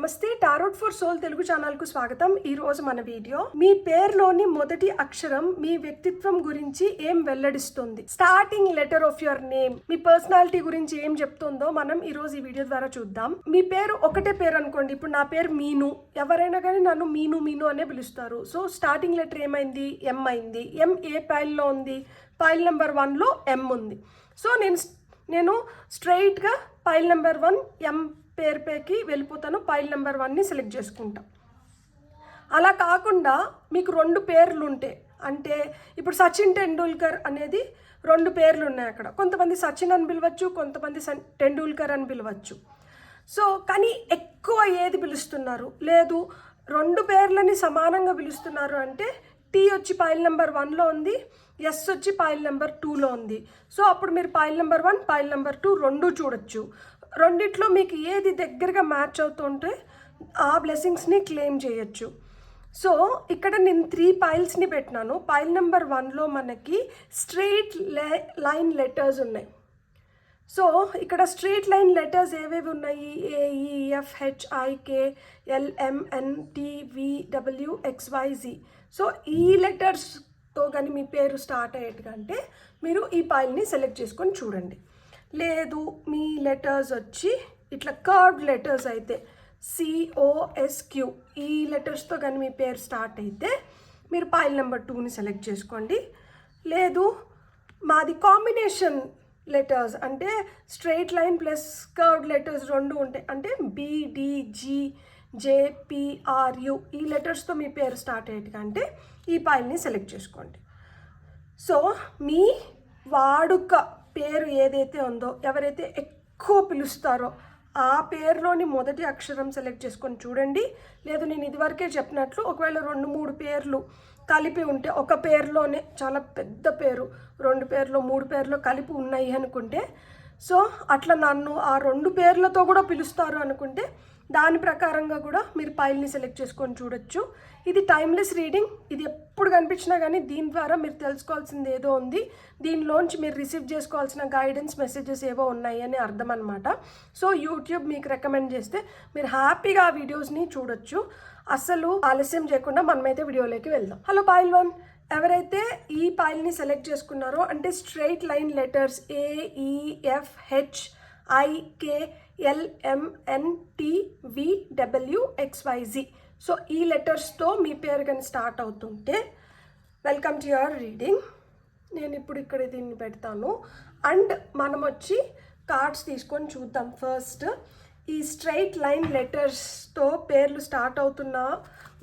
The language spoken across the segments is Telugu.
నమస్తే, టారోట్ ఫర్ సోల్ తెలుగు ఛానల్కు స్వాగతం. ఈరోజు మన వీడియో మీ పేరులోని మొదటి అక్షరం మీ వ్యక్తిత్వం గురించి ఏం వెల్లడిస్తుంది. Starting letter of your name మీ పర్సనాలిటీ గురించి ఏం చెప్తుందో మనం ఈరోజు ఈ వీడియో ద్వారా చూద్దాం. మీ పేరు ఒకటే పేరు అనుకోండి. ఇప్పుడు నా పేరు మీను, ఎవరైనా కానీ నన్ను మీను మీను అనే పిలుస్తారు. సో స్టార్టింగ్ లెటర్ ఏమైంది? ఎం అయింది. ఎం ఏ పైల్లో ఉంది? పైల్ నెంబర్ 1లో ఎం ఉంది. సో నేను స్ట్రైట్గా పైల్ నెంబర్ 1 ఎం పేరుపైకి వెళ్ళిపోతాను. పైల్ నెంబర్ 1ని సెలెక్ట్ చేసుకుంటాం. అలా కాకుండా మీకు 2 పేర్లు ఉంటే, అంటే ఇప్పుడు సచిన్ టెండూల్కర్ అనేది 2 పేర్లు ఉన్నాయి అక్కడ. కొంతమంది సచిన్ అని పిలవచ్చు, కొంతమంది టెండూల్కర్ అని పిలవచ్చు. సో కానీ ఎక్కువ ఏది పిలుస్తున్నారు? లేదు, 2 పేర్లని సమానంగా పిలుస్తున్నారు అంటే టీ వచ్చి పైల్ నెంబర్ 1లో ఉంది, ఎస్ వచ్చి పైల్ నెంబర్ 2లో ఉంది. సో అప్పుడు మీరు పైల్ నెంబర్ 1 పైల్ నెంబర్ 2 2 చూడొచ్చు. రెండిట్లో మీకు ఏది దగ్గరగా మ్యాచ్ అవుతుంటే ఆ బ్లెస్సింగ్స్ని క్లెయిమ్ చేయొచ్చు. సో ఇక్కడ నేను 3 పైల్స్ని పెట్టినాను. పైల్ నెంబర్ 1లో మనకి స్ట్రెయిట్ లైన్ లెటర్స్ ఉన్నాయి. సో ఇక్కడ స్ట్రెయిట్ లైన్ లెటర్స్ ఏవేవి ఉన్నాయి? AEFHIKLMNTVWXYZ. సో ఈ లెటర్స్తో కానీ మీ పేరు స్టార్ట్ అయ్యేట్టుకంటే మీరు ఈ పైల్ని సెలెక్ట్ చేసుకొని చూడండి. లేదు, మీ లెటర్స్ వచ్చి ఇట్లా కర్వ్డ్ లెటర్స్ అయితే COSQ ఈ లెటర్స్తో కానీ మీ పేరు స్టార్ట్ అయితే మీరు పైల్ నెంబర్ 2ని సెలెక్ట్ చేసుకోండి. లేదు, మాది కాంబినేషన్ లెటర్స్ అంటే straight line plus curved letters 2 ఉంటాయి, అంటే BDGJPRU ఈ లెటర్స్తో మీ పేరు స్టార్ట్ అయ్యేటికంటే ఈ పైల్ని సెలెక్ట్ చేసుకోండి. సో మీ వాడుక పేరు ఏదైతే ఉందో, ఎవరైతే ఎక్కువ పిలుస్తారో ఆ పేరులోని మొదటి అక్షరం సెలెక్ట్ చేసుకొని చూడండి. లేదు, నేను ఇదివరకే చెప్పినట్లు ఒకవేళ 2-3 పేర్లు కలిపి ఉంటే, ఒక పేరులోనే చాలా పెద్ద పేరు 2 పేర్లు 3 పేర్లు కలిపి ఉన్నాయి అనుకుంటే, సో అట్లా నన్ను ఆ 2 పేర్లతో కూడా పిలుస్తారు అనుకుంటే దాని ప్రకారంగా కూడా మీరు పైల్ని సెలెక్ట్ చేసుకొని చూడొచ్చు. ఇది టైమ్లెస్ రీడింగ్. ఇది ఎప్పుడు కనిపించినా కానీ దీని ద్వారా మీరు తెలుసుకోవాల్సింది ఏదో ఉంది, దీనిలోంచి మీరు రిసీవ్ చేసుకోవాల్సిన గైడెన్స్ మెసేజెస్ ఏవో ఉన్నాయి అని అర్థం అనమాట. సో యూట్యూబ్ మీకు రికమెండ్ చేస్తే మీరు హ్యాపీగా ఆ వీడియోస్ని చూడొచ్చు. అసలు ఆలస్యం చేయకుండా మనమైతే వీడియోలోకి వెళ్దాం. హలో పైల్ 1, ఎవరైతే ఈ పైల్ని సెలెక్ట్ చేసుకున్నారో అంటే straight line letters AEFHIKLMNTVWXYZ. So ఈ లెటర్స్తో మీ పేరు కానీ స్టార్ట్ అవుతుంటే వెల్కమ్ టు యువర్ రీడింగ్. నేను ఇప్పుడు ఇక్కడ దీన్ని పెడతాను అండ్ మనం వచ్చి కార్డ్స్ తీసుకొని చూద్దాం. ఫస్ట్ ఈ స్ట్రెయిట్ లైన్ లెటర్స్తో పేర్లు స్టార్ట్ అవుతున్న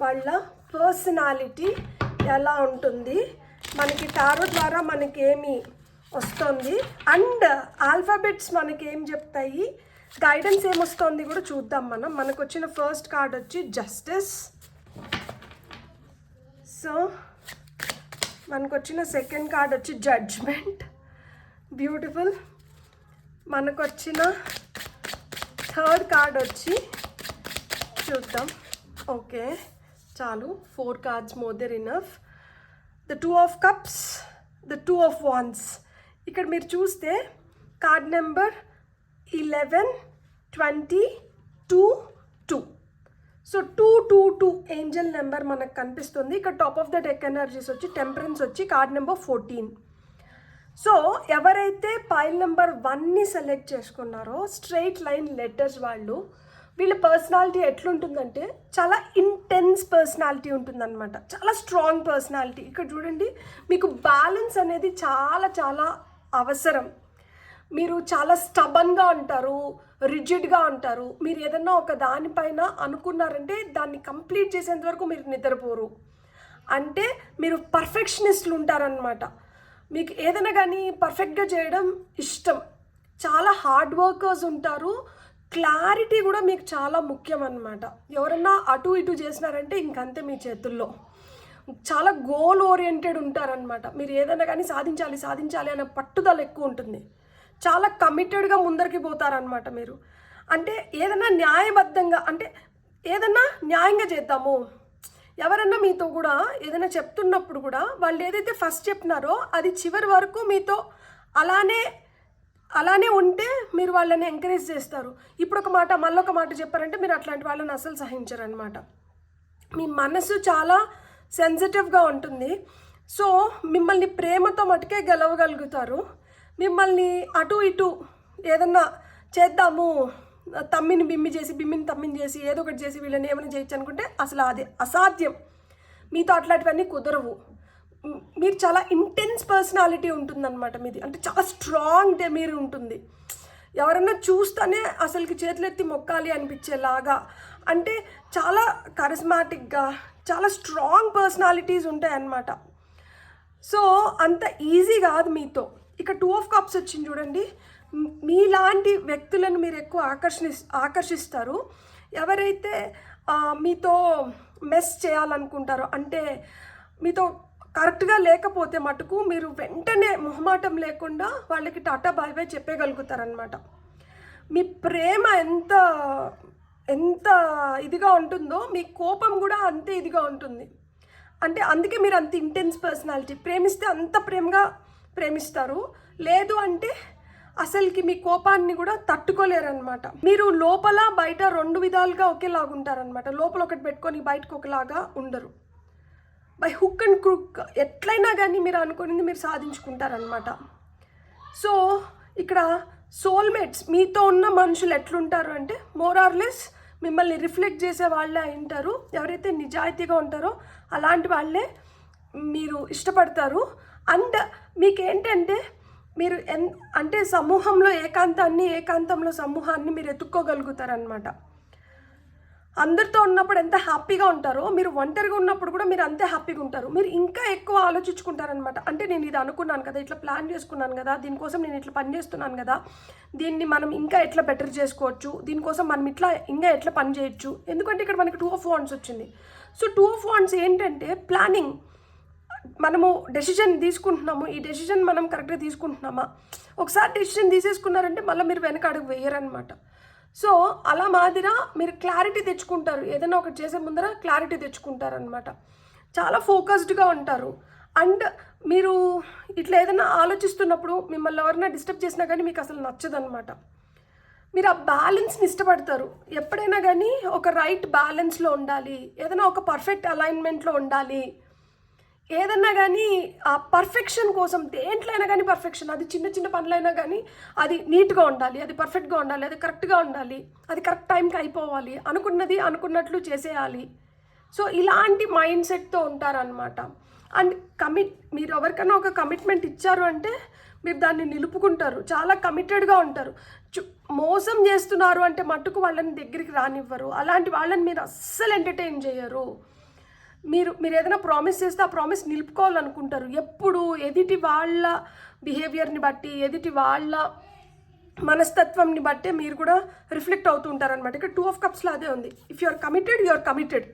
వాళ్ళ పర్సనాలిటీ ఎలా ఉంటుంది, మనకి టారో ద్వారా మనకేమి వస్తుంది అండ్ ఆల్ఫాబెట్స్ మనకేం చెప్తాయి, గైడెన్స్ ఏమొస్తుంది కూడా చూద్దాం మనం. మనకు వచ్చిన ఫస్ట్ కార్డ్ వచ్చి జస్టిస్. సో మనకు వచ్చిన సెకండ్ కార్డ్ వచ్చి జడ్జ్మెంట్. బ్యూటిఫుల్. మనకు వచ్చిన థర్డ్ కార్డ్ వచ్చి చూద్దాం. ఓకే, చాలు, 4 cards more than enough. The 2 of cups, the 2 of wands. ఇక్కడ మీరు చూస్తే card number 11, 20, 2, 2. So 222 Angel number మనకు కనిపిస్తుంది. ఇక్కడ top of the deck energies వచ్చి టెంపరెన్స్ వచ్చి కార్డ్ నెంబర్ 14. సో ఎవరైతే పైల్ నెంబర్ 1ని సెలెక్ట్ చేసుకున్నారో స్ట్రెయిట్ లైన్ లెటర్స్ వాళ్ళు, వీళ్ళ పర్సనాలిటీ ఎట్లుంటుందంటే చాలా ఇంటెన్స్ పర్సనాలిటీ ఉంటుందన్నమాట, చాలా స్ట్రాంగ్ పర్సనాలిటీ. ఇక్కడ చూడండి, మీకు బ్యాలెన్స్ అనేది చాలా చాలా అవసరం. మీరు చాలా స్టబన్గా ఉంటారు, రిజిడ్గా ఉంటారు. మీరు ఏదన్నా ఒక దానిపైన అనుకున్నారంటే దాన్ని కంప్లీట్ చేసేంత వరకు మీరు నిద్రపోరు. అంటే మీరు పర్ఫెక్షనిస్టులు ఉంటారనమాట. మీకు ఏదైనా కానీ పర్ఫెక్ట్గా చేయడం ఇష్టం. చాలా హార్డ్ వర్కర్స్ ఉంటారు. క్లారిటీ కూడా మీకు చాలా ముఖ్యం అన్నమాట. ఎవరన్నా అటు ఇటు చేసినారంటే ఇంకంతే మీ చేతుల్లో. చాలా గోల్ ఓరియంటెడ్ ఉంటారనమాట. మీరు ఏదైనా కానీ సాధించాలి సాధించాలి అనే పట్టుదల ఎక్కువ ఉంటుంది. చాలా కమిటెడ్గా ముందరికి పోతారనమాట మీరు. అంటే ఏదైనా న్యాయబద్ధంగా, అంటే ఏదన్నా న్యాయంగా చేద్దాము. ఎవరన్నా మీతో కూడా ఏదైనా చెప్తున్నప్పుడు కూడా వాళ్ళు ఏదైతే ఫస్ట్ చెప్పినారో అది చివరి వరకు మీతో అలానే అలానే ఉంటే మీరు వాళ్ళని ఎంకరేజ్ చేస్తారు. ఇప్పుడు ఒక మాట మళ్ళొక మాట చెప్పారంటే మీరు అట్లాంటి వాళ్ళని అసలు సహించరు అనమాట. మీ మనసు చాలా సెన్సిటివ్గా ఉంటుంది. సో మిమ్మల్ని ప్రేమతో మటుకే గెలవగలుగుతారు. మిమ్మల్ని అటు ఇటు ఏదన్నా చేద్దాము, తమ్మిని బిమ్మి చేసి బిమ్మిని తమ్మిని చేసి ఏదో ఒకటి చేసి వీళ్ళని ఏమైనా చేయొచ్చు అనుకుంటే అసలు అది అసాధ్యం. మీతో అట్లాంటివన్నీ కుదరవు. మీరు చాలా ఇంటెన్స్ పర్సనాలిటీ ఉంటుందన్నమాట మీది. అంటే చాలా స్ట్రాంగ్ డెమీర్ ఉంటుంది. ఎవరన్నా చూస్తేనే అసలుకి చేతులెత్తి మొక్కాలి అనిపించేలాగా, అంటే చాలా కరిస్మాటిక్గా చాలా స్ట్రాంగ్ పర్సనాలిటీస్ ఉంటాయి అన్నమాట. సో అంత ఈజీ కాదు మీతో. ఇక 2 ఆఫ్ కప్స్ వచ్చింది చూడండి. మీలాంటి వ్యక్తులను మీరు ఎక్కువ ఆకర్షిస్తారు. ఎవరైతే మీతో మెస్ చేయాలనుకుంటారో, అంటే మీతో కరెక్ట్గా లేకపోతే మటుకు మీరు వెంటనే మొహమాటం లేకుండా వాళ్ళకి టాటా బాయ్ బాయ్ చెప్పగలుగుతారనమాట. మీ ప్రేమ ఎంత ఎంత ఇదిగా ఉంటుందో మీ కోపం కూడా అంతే ఇదిగా ఉంటుంది. అంటే అందుకే మీరు అంత ఇంటెన్స్ పర్సనాలిటీ. ప్రేమిస్తే అంత ప్రేమగా ప్రేమిస్తారు, లేదు అంటే అసలుకి మీ కోపాన్ని కూడా తట్టుకోలేరనమాట. మీరు లోపల బయట 2 విధాలుగా ఒకేలాగా ఉంటారనమాట. లోపల ఒకటి పెట్టుకొని బయటకు ఒకలాగా ఉండరు. బై హుక్ అండ్ క్రూక్ ఎట్లయినా కానీ మీరు అనుకునేది మీరు సాధించుకుంటారనమాట. సో ఇక్కడ సోల్మేట్స్ మీతో ఉన్న మనుషులు ఎట్లుంటారు అంటే మోర్ ఆర్ లెస్ మిమ్మల్ని రిఫ్లెక్ట్ చేసే వాళ్ళే అయింటారు. ఎవరైతే నిజాయితీగా ఉంటారో అలాంటి వాళ్ళే మీరు ఇష్టపడతారు. అండ్ మీకేంటంటే మీరు అంటే సమూహంలో ఏకాంతంలో సమూహాన్ని మీరు ఎత్తుక్కోగలుగుతారనమాట. అందరితో ఉన్నప్పుడు ఎంత హ్యాపీగా ఉంటారో మీరు ఒంటరిగా ఉన్నప్పుడు కూడా మీరు అంతే హ్యాపీగా ఉంటారు. మీరు ఇంకా ఎక్కువ ఆలోచించుకుంటారనమాట. అంటే నేను ఇది అనుకున్నాను కదా, ఇట్లా ప్లాన్ చేసుకున్నాను కదా, దీనికోసం నేను ఇట్లా పని చేస్తున్నాను కదా, దీన్ని మనం ఇంకా ఎట్లా బెటర్ చేసుకోవచ్చు, దీనికోసం మనం ఇంకా ఎట్లా పని చేయొచ్చు. ఎందుకంటే ఇక్కడ మనకి 2 ఆఫ్ వాండ్స్ వచ్చింది. సో 2 ఆఫ్ వాండ్స్ ఏంటంటే ప్లానింగ్. మనము డెసిషన్ తీసుకుంటున్నాము, ఈ డెసిషన్ మనం కరెక్ట్గా తీసుకుంటున్నామా, ఒకసారి డెసిషన్ తీసేసుకున్నారంటే మళ్ళీ మీరు వెనక అడుగు వేయరనమాట. సో అలా మాదిరా మీరు క్లారిటీ తెచ్చుకుంటారు. ఏదైనా ఒకటి చేసే ముందర క్లారిటీ తెచ్చుకుంటారనమాట. చాలా ఫోకస్డ్గా ఉంటారు. అండ్ మీరు ఇట్లా ఏదైనా ఆలోచిస్తున్నప్పుడు మిమ్మల్ని ఎవరైనా డిస్టర్బ్ చేసినా కానీ మీకు అసలు నచ్చదనమాట. మీరు ఆ బ్యాలెన్స్ని ఇష్టపడతారు. ఎప్పుడైనా కానీ ఒక రైట్ బ్యాలెన్స్లో ఉండాలి, ఏదైనా ఒక పర్ఫెక్ట్ అలైన్మెంట్లో ఉండాలి. ఏదన్నా కానీ ఆ పర్ఫెక్షన్ కోసం దేంట్లో అయినా కానీ పర్ఫెక్షన్, అది చిన్న చిన్న పనులైనా కానీ అది నీట్గా ఉండాలి, అది పర్ఫెక్ట్గా ఉండాలి, అది కరెక్ట్గా ఉండాలి, అది కరెక్ట్ టైంకి అయిపోవాలి, అనుకున్నది అనుకున్నట్లు చేసేయాలి. సో ఇలాంటి మైండ్ సెట్తో ఉంటారనమాట. అండ్ మీరు ఎవరికైనా ఒక కమిట్మెంట్ ఇచ్చారు అంటే మీరు దాన్ని నిలుపుకుంటారు. చాలా కమిటెడ్గా ఉంటారు. మోసం చేస్తున్నారు అంటే మట్టుకు వాళ్ళని దగ్గరికి రానివ్వరు. అలాంటి వాళ్ళని మీరు అస్సలు ఎంటర్టైన్ చేయరు. మీరు ఏదైనా ప్రామిస్ చేస్తే ఆ ప్రామిస్ నిలుపుకోవాలనుకుంటారు. ఎప్పుడు ఎదుటి వాళ్ళ బిహేవియర్ని బట్టి, ఎదుటి వాళ్ళ మనస్తత్వంని బట్టే మీరు కూడా రిఫ్లెక్ట్ అవుతూ ఉంటారనమాట. ఇక్కడ 2 ఆఫ్ కప్స్లో అదే ఉంది. ఇఫ్ యు ఆర్ కమిటెడ్,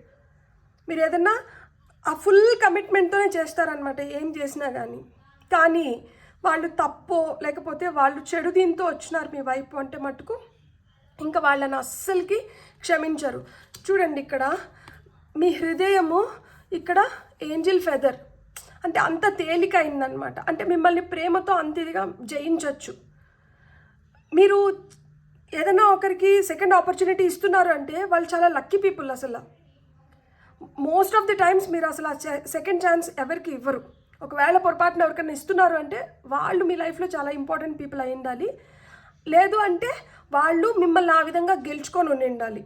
మీరు ఏదన్నా ఆ ఫుల్ కమిట్మెంట్తోనే చేస్తారనమాట ఏం చేసినా కానీ వాళ్ళు తప్పో లేకపోతే వాళ్ళు చెడు దీంతో వచ్చినారు మీ వైపు అంటే మటుకు ఇంకా వాళ్ళని అస్సలకి క్షమించరు. చూడండి ఇక్కడ మీ హృదయము, ఇక్కడ ఏంజిల్ ఫెదర్, అంటే అంత తేలికైందనమాట. అంటే మిమ్మల్ని ప్రేమతో అంత ఇదిగా జయించవచ్చు. మీరు ఏదైనా ఒకరికి సెకండ్ ఆపర్చునిటీ ఇస్తున్నారు అంటే వాళ్ళు చాలా లక్కీ పీపుల్. అసలు మోస్ట్ ఆఫ్ ది టైమ్స్ మీరు అసలు సెకండ్ ఛాన్స్ ఎవరికి ఇవ్వరు. ఒకవేళ పొరపాటున ఎవరికైనా ఇస్తున్నారు అంటే వాళ్ళు మీ లైఫ్లో చాలా ఇంపార్టెంట్ పీపుల్ అయి ఉండాలి, లేదు అంటే వాళ్ళు మిమ్మల్ని ఆ విధంగా గెలుచుకొని ఉండాలి.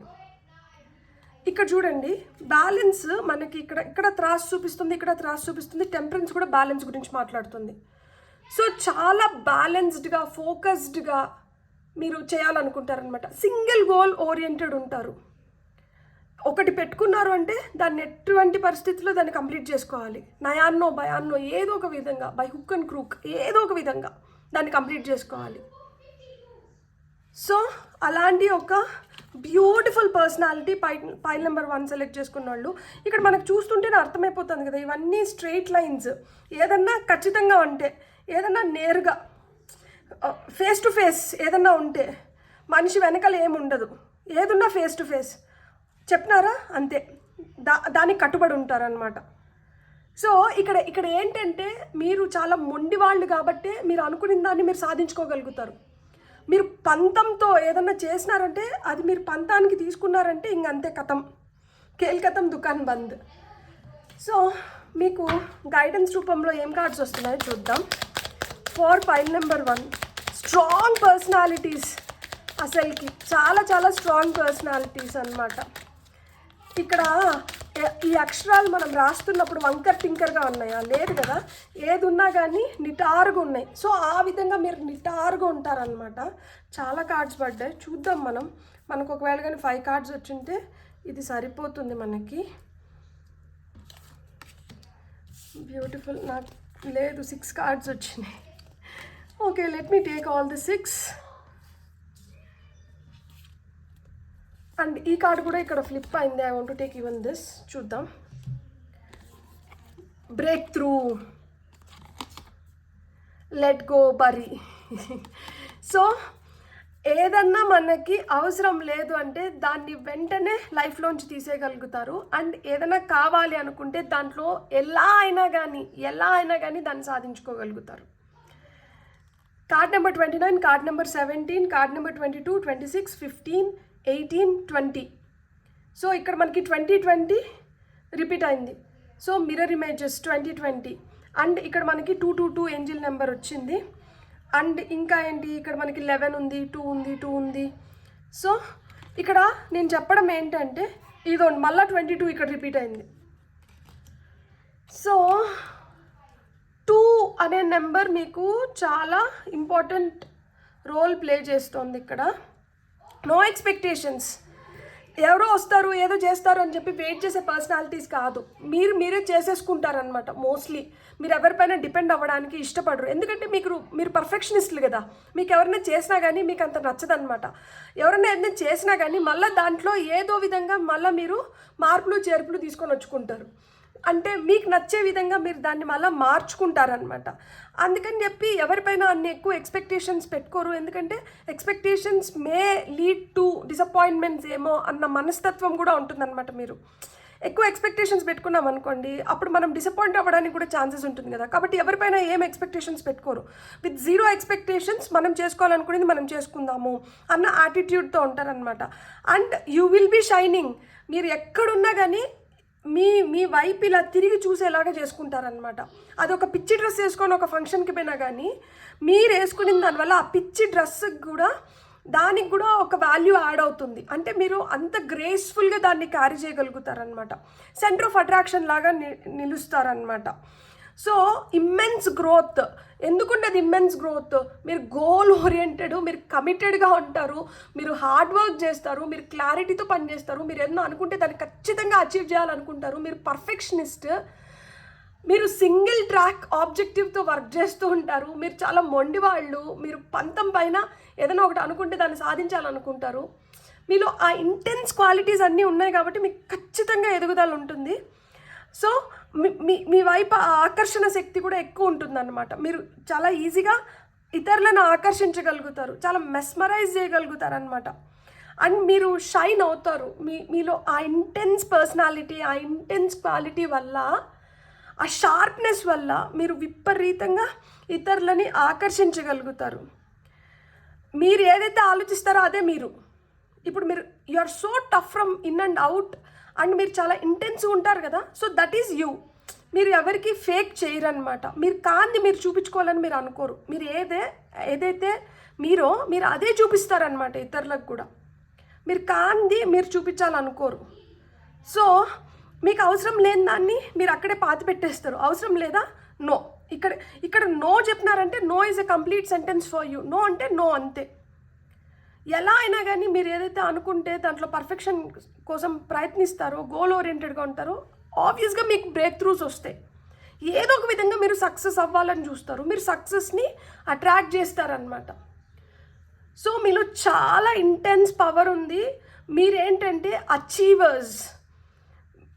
ఇక్కడ చూడండి బ్యాలెన్స్ మనకి ఇక్కడ త్రాస్ చూపిస్తుంది, ఇక్కడ త్రాస్ చూపిస్తుంది. టెంపరెన్స్ కూడా బ్యాలెన్స్ గురించి మాట్లాడుతుంది. సో చాలా బ్యాలెన్స్డ్గా ఫోకస్డ్గా మీరు చేయాలనుకుంటారనమాట. సింగిల్ గోల్ ఓరియంటెడ్ ఉంటారు. ఒకటి పెట్టుకున్నారు అంటే దాన్ని ఎటువంటి పరిస్థితుల్లో దాన్ని కంప్లీట్ చేసుకోవాలి. నయాన్నో భయాన్నో ఏదో ఒక విధంగా, బై హుక్ అండ్ క్రూక్ ఏదో ఒక విధంగా దాన్ని కంప్లీట్ చేసుకోవాలి. సో అలాంటి ఒక beautiful personality pile number 1 select చేసుకున్న వాళ్ళు ఇక్కడ మనకు చూస్తుంటేనే అర్థమైపోతుంది కదా, ఇవన్నీ స్ట్రెయిట్ లైన్స్. ఏదన్నా ఖచ్చితంగా ఉంటే, ఏదన్నా నేరుగా ఫేస్ టు ఫేస్ ఏదన్నా ఉంటే మనిషి వెనకాల ఏముండదు, ఏదున్నా ఫేస్ టు ఫేస్ చెప్పినారా అంతే, దానికి కట్టుబడి ఉంటారనమాట. సో ఇక్కడ ఏంటంటే మీరు చాలా మొండి వాళ్ళు కాబట్టి మీరు అనుకున్న దాన్ని మీరు సాధించుకోగలుగుతారు. మీరు పంతంతో ఏదన్నా చేసినారంటే అది మీరు పంతానికి తీసుకున్నారంటే ఇంకంతే కథం, కేల్కతం దుకాన్ బంద్. సో మీకు గైడెన్స్ రూపంలో ఏం కార్డ్స్ వస్తున్నాయో చూద్దాం. For pile number 1, strong personalities. అసలుకి చాలా చాలా స్ట్రాంగ్ పర్సనాలిటీస్ అన్నమాట. ఇక్కడ ఈ అక్షరాలు మనం రాస్తున్నప్పుడు వంకర్ టింకర్గా ఉన్నాయా? లేదు కదా, ఏది ఉన్నా కానీ నిటారుగా ఉన్నాయి. సో ఆ విధంగా మీరు నిటారుగా ఉంటారనమాట. చాలా కార్డ్స్ పడ్డాయి, చూద్దాం మనం. మనకు ఒకవేళ కానీ 5 కార్డ్స్ వచ్చింటే ఇది సరిపోతుంది మనకి. బ్యూటిఫుల్. నాకు లేదు, 6 కార్డ్స్ వచ్చినాయి. Okay, let me take all the 6. And ఈ కార్డ్ కూడా ఇక్కడ ఫ్లిప్ అయింది. I want to take even this. చూద్దాం. Break through, let go, bury. So ఏదన్నా మనకి అవసరం లేదు అంటే దాన్ని వెంటనే లైఫ్లోంచి తీసేయగలుగుతారు. అండ్ ఏదైనా కావాలి అనుకుంటే దాంట్లో ఎలా అయినా కానీ దాన్ని సాధించుకోగలుగుతారు. Card number 29, card number 17, card number 22, 26, 15, 18, 20. So ఇక్కడ మనకి 2020 రిపీట్ అయింది. So mirror images 2020. అండ్ ఇక్కడ మనకి 222 ఏంజిల్ నెంబర్ వచ్చింది. అండ్ ఇంకా ఏంటి, ఇక్కడ మనకి 11 ఉంది, 2 ఉంది. సో ఇక్కడ నేను చెప్పడం ఏంటంటే ఇదోండి, మళ్ళీ 22 ఇక్కడ రిపీట్ అయింది. సో 2 అనే నెంబర్ మీకు చాలా ఇంపార్టెంట్ రోల్ ప్లే చేస్తుంది ఇక్కడ. No expectations. ఎవరో వస్తారు ఏదో చేస్తారు అని చెప్పి వెయిట్ చేసే పర్సనాలిటీస్ కాదు. మీరే చేసేసుకుంటారనమాట. మోస్ట్లీ మీరు ఎవరిపైన డిపెండ్ అవ్వడానికి ఇష్టపడరు. ఎందుకంటే మీరు పర్ఫెక్షనిస్టులు కదా. మీకు ఎవరైనా చేసినా కానీ మీకు అంత నచ్చదనమాట. ఎవరైనా ఏదైనా చేసినా కానీ మళ్ళీ దాంట్లో ఏదో విధంగా మళ్ళీ మీరు మార్పులు చేర్పులు తీసుకొని వచ్చుకుంటారు. అంటే మీకు నచ్చే విధంగా మీరు దాన్ని మళ్ళీ మార్చుకుంటారనమాట. అందుకని చెప్పి ఎవరిపైన అన్ని ఎక్కువ ఎక్స్పెక్టేషన్స్ పెట్టుకోరు. ఎందుకంటే expectations may lead to disappointments ఏమో అన్న మనస్తత్వం కూడా ఉంటుందన్నమాట. మీరు ఎక్కువ ఎక్స్పెక్టేషన్స్ పెట్టుకున్నాం అనుకోండి, అప్పుడు మనం డిసప్పాయింట్ అవ్వడానికి కూడా ఛాన్సెస్ ఉంటుంది కదా. కాబట్టి ఎవరిపైన ఏం ఎక్స్పెక్టేషన్స్ పెట్టుకోరు. విత్ 0 ఎక్స్పెక్టేషన్స్ మనం చేసుకోవాలనుకునేది మనం చేసుకుందాము అన్న యాటిట్యూడ్తో ఉంటారనమాట. And you will be shining. మీరు ఎక్కడున్నా కానీ మీ వైపు ఇలా తిరిగి చూసేలాగా చేసుకుంటారనమాట. అదొక పిచ్చి డ్రెస్ వేసుకొని ఒక ఫంక్షన్కి పోయినా కానీ మీరు వేసుకున్న దానివల్ల ఆ పిచ్చి డ్రెస్కి కూడా దానికి కూడా ఒక వాల్యూ యాడ్ అవుతుంది. అంటే మీరు అంత గ్రేస్ఫుల్గా దాన్ని క్యారీ చేయగలుగుతారనమాట. సెంటర్ ఆఫ్ అట్రాక్షన్ లాగా నిలుస్తారనమాట. So immense growth. ఎందుకుండదు ఇమ్మెన్స్ గ్రోత్? మీరు గోల్ ఓరియంటెడ్, మీరు కమిటెడ్గా ఉంటారు, మీరు హార్డ్ వర్క్ చేస్తారు, మీరు క్లారిటీతో పనిచేస్తారు, మీరు ఏదైనా అనుకుంటే దాన్ని ఖచ్చితంగా అచీవ్ చేయాలనుకుంటారు, మీరు పర్ఫెక్షనిస్ట్, మీరు సింగిల్ ట్రాక్ ఆబ్జెక్టివ్తో వర్క్ చేస్తూ ఉంటారు, మీరు చాలా మొండి వాళ్ళు, మీరు పంతం పైన ఏదైనా ఒకటి అనుకుంటే దాన్ని సాధించాలనుకుంటారు. మీలో ఆ ఇంటెన్స్ క్వాలిటీస్ అన్నీ ఉన్నాయి కాబట్టి మీకు ఖచ్చితంగా ఎదుగుదల ఉంటుంది. సో మీ వైపు ఆ ఆకర్షణ శక్తి కూడా ఎక్కువ ఉంటుందన్నమాట. మీరు చాలా ఈజీగా ఇతరులను ఆకర్షించగలుగుతారు, చాలా మెస్మరైజ్ చేయగలుగుతారు అనమాట. అండ్ మీరు షైన్ అవుతారు. మీలో ఆ ఇంటెన్స్ పర్సనాలిటీ, ఆ ఇంటెన్స్ క్వాలిటీ వల్ల, ఆ షార్ప్నెస్ వల్ల మీరు విపరీతంగా ఇతరులని ఆకర్షించగలుగుతారు. మీరు ఏదైతే ఆలోచిస్తారో అదే మీరు. ఇప్పుడు you are so tough from in and out. And మీరు చాలా ఇంటెన్స్గా ఉంటారు కదా. So that is you. మీరు ఎవరికి ఫేక్ చేయరనమాట. మీరు కాంది మీరు చూపించుకోవాలని మీరు అనుకోరు. మీరు ఏదైతే మీరు అదే చూపిస్తారనమాట ఇతరులకు కూడా. మీరు కాంది మీరు చూపించాలనుకోరు. సో మీకు అవసరం లేని దాన్ని మీరు అక్కడే పాతి పెట్టేస్తారు. అవసరం లేదా? నో. ఇక్కడ నో చెప్పినారంటే no is a complete sentence for you. No అంటే నో, అంతే. ఎలా అయినా కానీ మీరు ఏదైతే అనుకుంటే దాంట్లో పర్ఫెక్షన్ కోసం ప్రయత్నిస్తారో, గోల్ ఓరియంటెడ్గా ఉంటారో, ఆబ్వియస్గా మీకు బ్రేక్ త్రూస్ వస్తాయి. ఏదో ఒక విధంగా మీరు సక్సెస్ అవ్వాలని చూస్తారు. మీరు సక్సెస్ని అట్రాక్ట్ చేస్తారనమాట. సో మీలో చాలా ఇంటెన్స్ పవర్ ఉంది. మీరేంటంటే అచీవర్స్.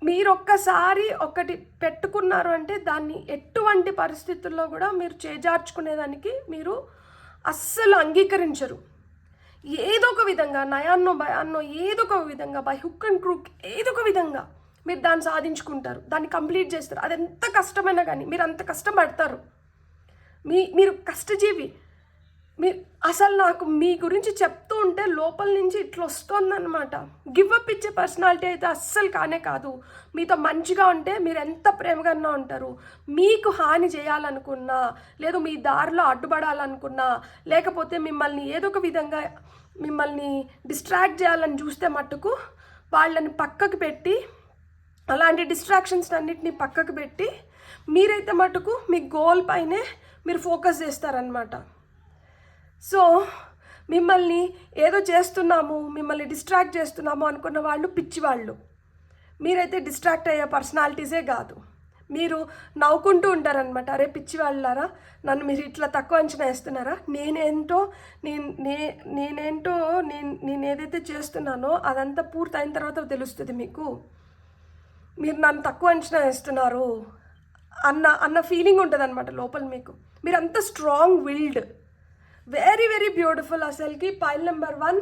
మీరు ఒక్కసారి ఒకటి పెట్టుకున్నారు అంటే దాన్ని ఎటువంటి పరిస్థితుల్లో కూడా మీరు చేజార్చుకునేదానికి మీరు అస్సలు అంగీకరించరు. ఏదో ఒక విధంగా, నయాన్నో భయాన్నో, ఏదో ఒక విధంగా, బై హుక్ అండ్ క్రూక్, ఏదో ఒక విధంగా మీరు దాన్ని సాధించుకుంటారు, దాన్ని కంప్లీట్ చేస్తారు. అది ఎంత కష్టమైనా కానీ మీరు అంత కష్టపడతారు. మీరు కష్టజీవి. అసలు నాకు మీ గురించి చెప్తూ ఉంటే లోపల నుంచి ఇట్లా వస్తుందన్నమాట. గివ్అప్ ఇచ్చే పర్సనాలిటీ అయితే అస్సలు కానే కాదు. మీతో మంచిగా ఉంటే మీరు ఎంత ప్రేమగా ఉంటారు. మీకు హాని చేయాలనుకున్నా, లేదు మీ దారిలో అడ్డుపడాలనుకున్నా, లేకపోతే మిమ్మల్ని ఏదో ఒక విధంగా మిమ్మల్ని డిస్ట్రాక్ట్ చేయాలని చూస్తే మట్టుకు వాళ్ళని పక్కకు పెట్టి, అలాంటి డిస్ట్రాక్షన్స్ అన్నిటిని పక్కకు పెట్టి మీరైతే మటుకు మీ గోల్ పైనే మీరు ఫోకస్ చేస్తారనమాట. సో మిమ్మల్ని ఏదో చేస్తున్నాము, మిమ్మల్ని డిస్ట్రాక్ట్ చేస్తున్నాము అనుకున్న వాళ్ళు పిచ్చివాళ్ళు. మీరైతే డిస్ట్రాక్ట్ అయ్యే పర్సనాలిటీసే కాదు. మీరు నవ్వుకుంటూ ఉంటారనమాట, అరే పిచ్చివాళ్ళారా, నన్ను మీరు ఇట్లా తక్కువ అంచనా వేస్తున్నారా, నేనేంటో నేను ఏదైతే చేస్తున్నానో అదంతా పూర్తయిన తర్వాత తెలుస్తుంది మీకు, మీరు నన్ను తక్కువ అంచనా వేస్తున్నారు అన్న ఫీలింగ్ ఉంటుంది అనమాట లోపల మీకు. మీరు అంత strong willed, very very beautiful. అసలుకి pile number 1,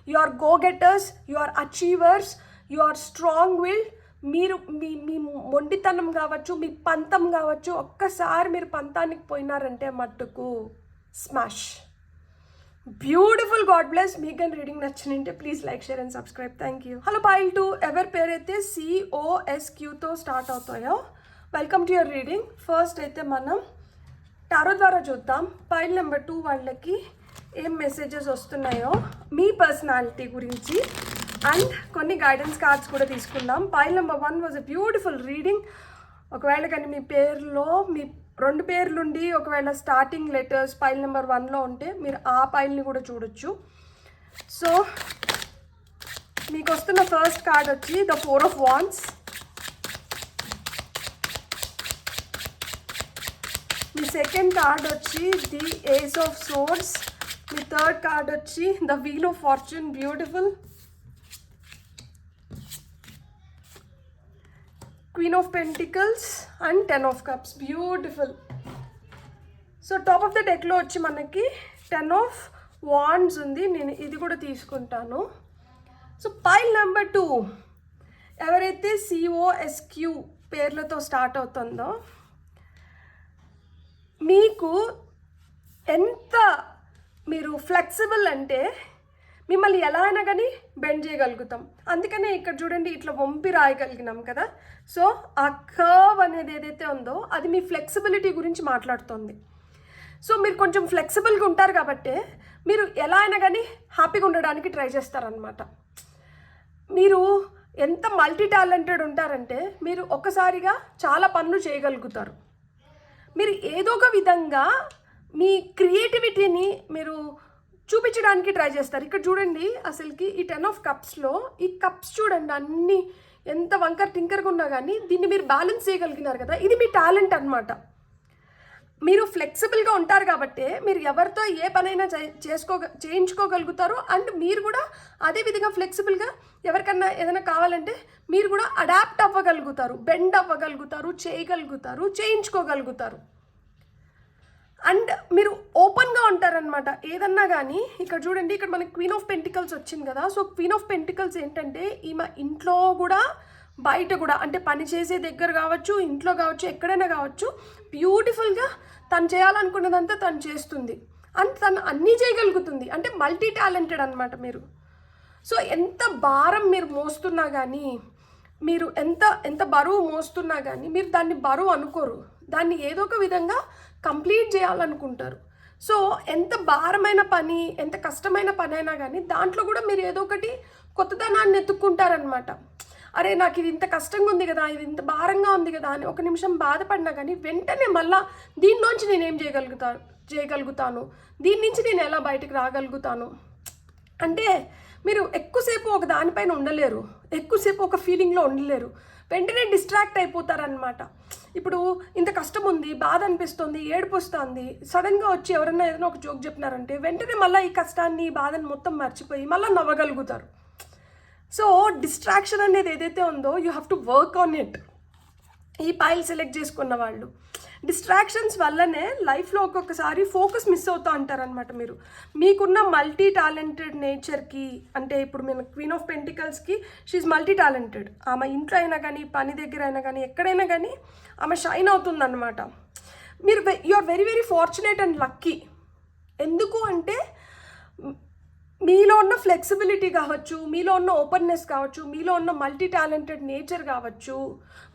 you are go getters, you are achievers, you are strong willed. మీరు మీ మొండితనం కావచ్చు, మీ పంతం కావచ్చు, ఒక్కసారి మీరు పంతానికి పోయినారంటే మట్టుకు స్మాష్. బ్యూటిఫుల్. God bless. మీకు కానీ రీడింగ్ నచ్చినంటే please like, share and subscribe. Thank you. Hello pile 2, ఎవరి పేరైతే COSQతో స్టార్ట్ అవుతాయో welcome to your reading. First అయితే మనం టారో ద్వారా చూద్దాం పైల్ నెంబర్ 2 వాళ్ళకి ఏం మెసేజెస్ వస్తున్నాయో మీ పర్సనాలిటీ గురించి, అండ్ కొన్ని గైడెన్స్ కార్డ్స్ కూడా తీసుకుందాం. Pile number 1 was a beautiful reading. ఒకవేళ కానీ మీ పేరులో మీ 2 పేర్లుండి ఒకవేళ స్టార్టింగ్ లెటర్స్ పైల్ నెంబర్ 1లో ఉంటే మీరు ఆ పైల్ని కూడా చూడొచ్చు. సో మీకు వస్తున్న ఫస్ట్ కార్డ్ వచ్చి ద 4 of Wands. మీ సెకండ్ కార్డ్ వచ్చి ది ఏస్ ఆఫ్ సోర్డ్స్. మీ థర్డ్ కార్డ్ వచ్చి the wheel of fortune. Beautiful. Queen of pentacles and 10 of Cups. Beautiful. So top of the డెక్లో వచ్చి మనకి 10 of Wands ఉంది. నేను ఇది కూడా తీసుకుంటాను. సో పైల్ నెంబర్ 2 ఎవరైతే COSQ పేర్లతో స్టార్ట్ అవుతుందో మీకు ఎంత మీరు ఫ్లెక్సిబుల్ అంటే మిమ్మల్ని ఎలా అయినా కానీ బెండ్ చేయగలుగుతాం. అందుకనే ఇక్కడ చూడండి ఇట్లా వంపి రాయగలిగినాం కదా. సో ఆ కర్వ్ అనేది ఏదైతే ఉందో అది మీ ఫ్లెక్సిబిలిటీ గురించి మాట్లాడుతుంది. సో మీరు కొంచెం ఫ్లెక్సిబుల్గా ఉంటారు కాబట్టి మీరు ఎలా అయినా కానీ హ్యాపీగా ఉండడానికి ట్రై చేస్తారనమాట. మీరు ఎంత మల్టీ టాలెంటెడ్ ఉంటారంటే మీరు ఒక్కసారిగా చాలా పనులు చేయగలుగుతారు. మీరు ఏదో ఒక విధంగా మీ క్రియేటివిటీని మీరు చూపించడానికి ట్రై చేస్తారు. ఇక్కడ చూడండి అసలుకి ఈ 10 of Cupsలో ఈ కప్స్ చూడండి అన్నీ ఎంత వంకర్ టింకర్గా ఉన్నా కానీ దీన్ని మీరు బ్యాలెన్స్ చేయగలిగినారు కదా. ఇది మీ టాలెంట్ అనమాట. మీరు ఫ్లెక్సిబుల్గా ఉంటారు కాబట్టి మీరు ఎవరితో ఏ పనైనా చేయించుకోగలుగుతారు. అండ్ మీరు కూడా అదే విధంగా ఫ్లెక్సిబుల్గా ఎవరికన్నా ఏదైనా కావాలంటే మీరు కూడా అడాప్ట్ అవ్వగలుగుతారు, బెండ్ అవ్వగలుగుతారు, చేయగలుగుతారు, చేయించుకోగలుగుతారు. అండ్ మీరు ఓపెన్గా ఉంటారనమాట ఏదన్నా కానీ. ఇక్కడ చూడండి ఇక్కడ మనకి క్వీన్ ఆఫ్ పెంటికల్స్ వచ్చింది కదా. సో క్వీన్ ఆఫ్ పెంటికల్స్ ఏంటంటే ఈమె ఇంట్లో కూడా బయట కూడా, అంటే పని చేసే దగ్గర కావచ్చు, ఇంట్లో కావచ్చు, ఎక్కడైనా కావచ్చు, బ్యూటిఫుల్గా తను చేయాలనుకున్నదంతా తను చేస్తుంది. అండ్ తను అన్నీ చేయగలుగుతుంది. అంటే మల్టీ టాలెంటెడ్ అనమాట మీరు. సో ఎంత భారం మీరు మోస్తున్నా కానీ, మీరు ఎంత బరువు మోస్తున్నా కానీ మీరు దాన్ని బరువు అనుకోరు. దాన్ని ఏదో ఒక విధంగా కంప్లీట్ చేయాలనుకుంటారు. సో ఎంత భారమైన పని, ఎంత కష్టమైన పని అయినా కానీ దాంట్లో కూడా మీరు ఏదో ఒకటి కొత్తదనాన్ని ఎత్తుక్కుంటారనమాట. అరే నాకు ఇది ఇంత కష్టంగా ఉంది కదా, ఇది ఇంత భారంగా ఉంది కదా అని ఒక నిమిషం బాధపడినా కానీ వెంటనే మళ్ళీ దీనిలోంచి నేనేం చేయగలుగుతాను, దీని నుంచి నేను ఎలా బయటకు రాగలుగుతాను అంటే మీరు ఎక్కువసేపు ఒక దానిపైన ఉండలేరు, ఎక్కువసేపు ఒక ఫీలింగ్లో ఉండలేరు. వెంటనే డిస్ట్రాక్ట్ అయిపోతారనమాట. ఇప్పుడు ఇంత కష్టం ఉంది, బాధ అనిపిస్తుంది, ఏడుపు వస్తుంది, సడన్గా వచ్చి ఎవరైనా ఏదైనా ఒక జోక్ చెప్పినారంటే వెంటనే మళ్ళీ ఈ కష్టాన్ని, ఈ బాధని మొత్తం మర్చిపోయి మళ్ళీ నవ్వగలుగుతారు. సో డిస్ట్రాక్షన్ అనేది ఏదైతే ఉందో you have to work on it. ఈ పైల్ సెలెక్ట్ చేసుకున్న వాళ్ళు డిస్ట్రాక్షన్స్ వల్లనే లైఫ్లో ఒక్కొక్కసారి ఫోకస్ మిస్ అవుతూ అంటారనమాట. మీకున్న మల్టీ టాలెంటెడ్ నేచర్కి, అంటే ఇప్పుడు మేము క్వీన్ ఆఫ్ పెంటికల్స్కి షీఈ్ మల్టీ టాలెంటెడ్. ఆమె ఇంట్లో అయినా కానీ, పని దగ్గర అయినా కానీ, ఎక్కడైనా కానీ ఆమె షైన్ అవుతుందన్నమాట. You are very very fortunate and lucky. ఎందుకు అంటే మీలో ఉన్న ఫ్లెక్సిబిలిటీ కావచ్చు, మీలో ఉన్న ఓపెన్నెస్ కావచ్చు, మీలో ఉన్న మల్టీ టాలెంటెడ్ నేచర్ కావచ్చు,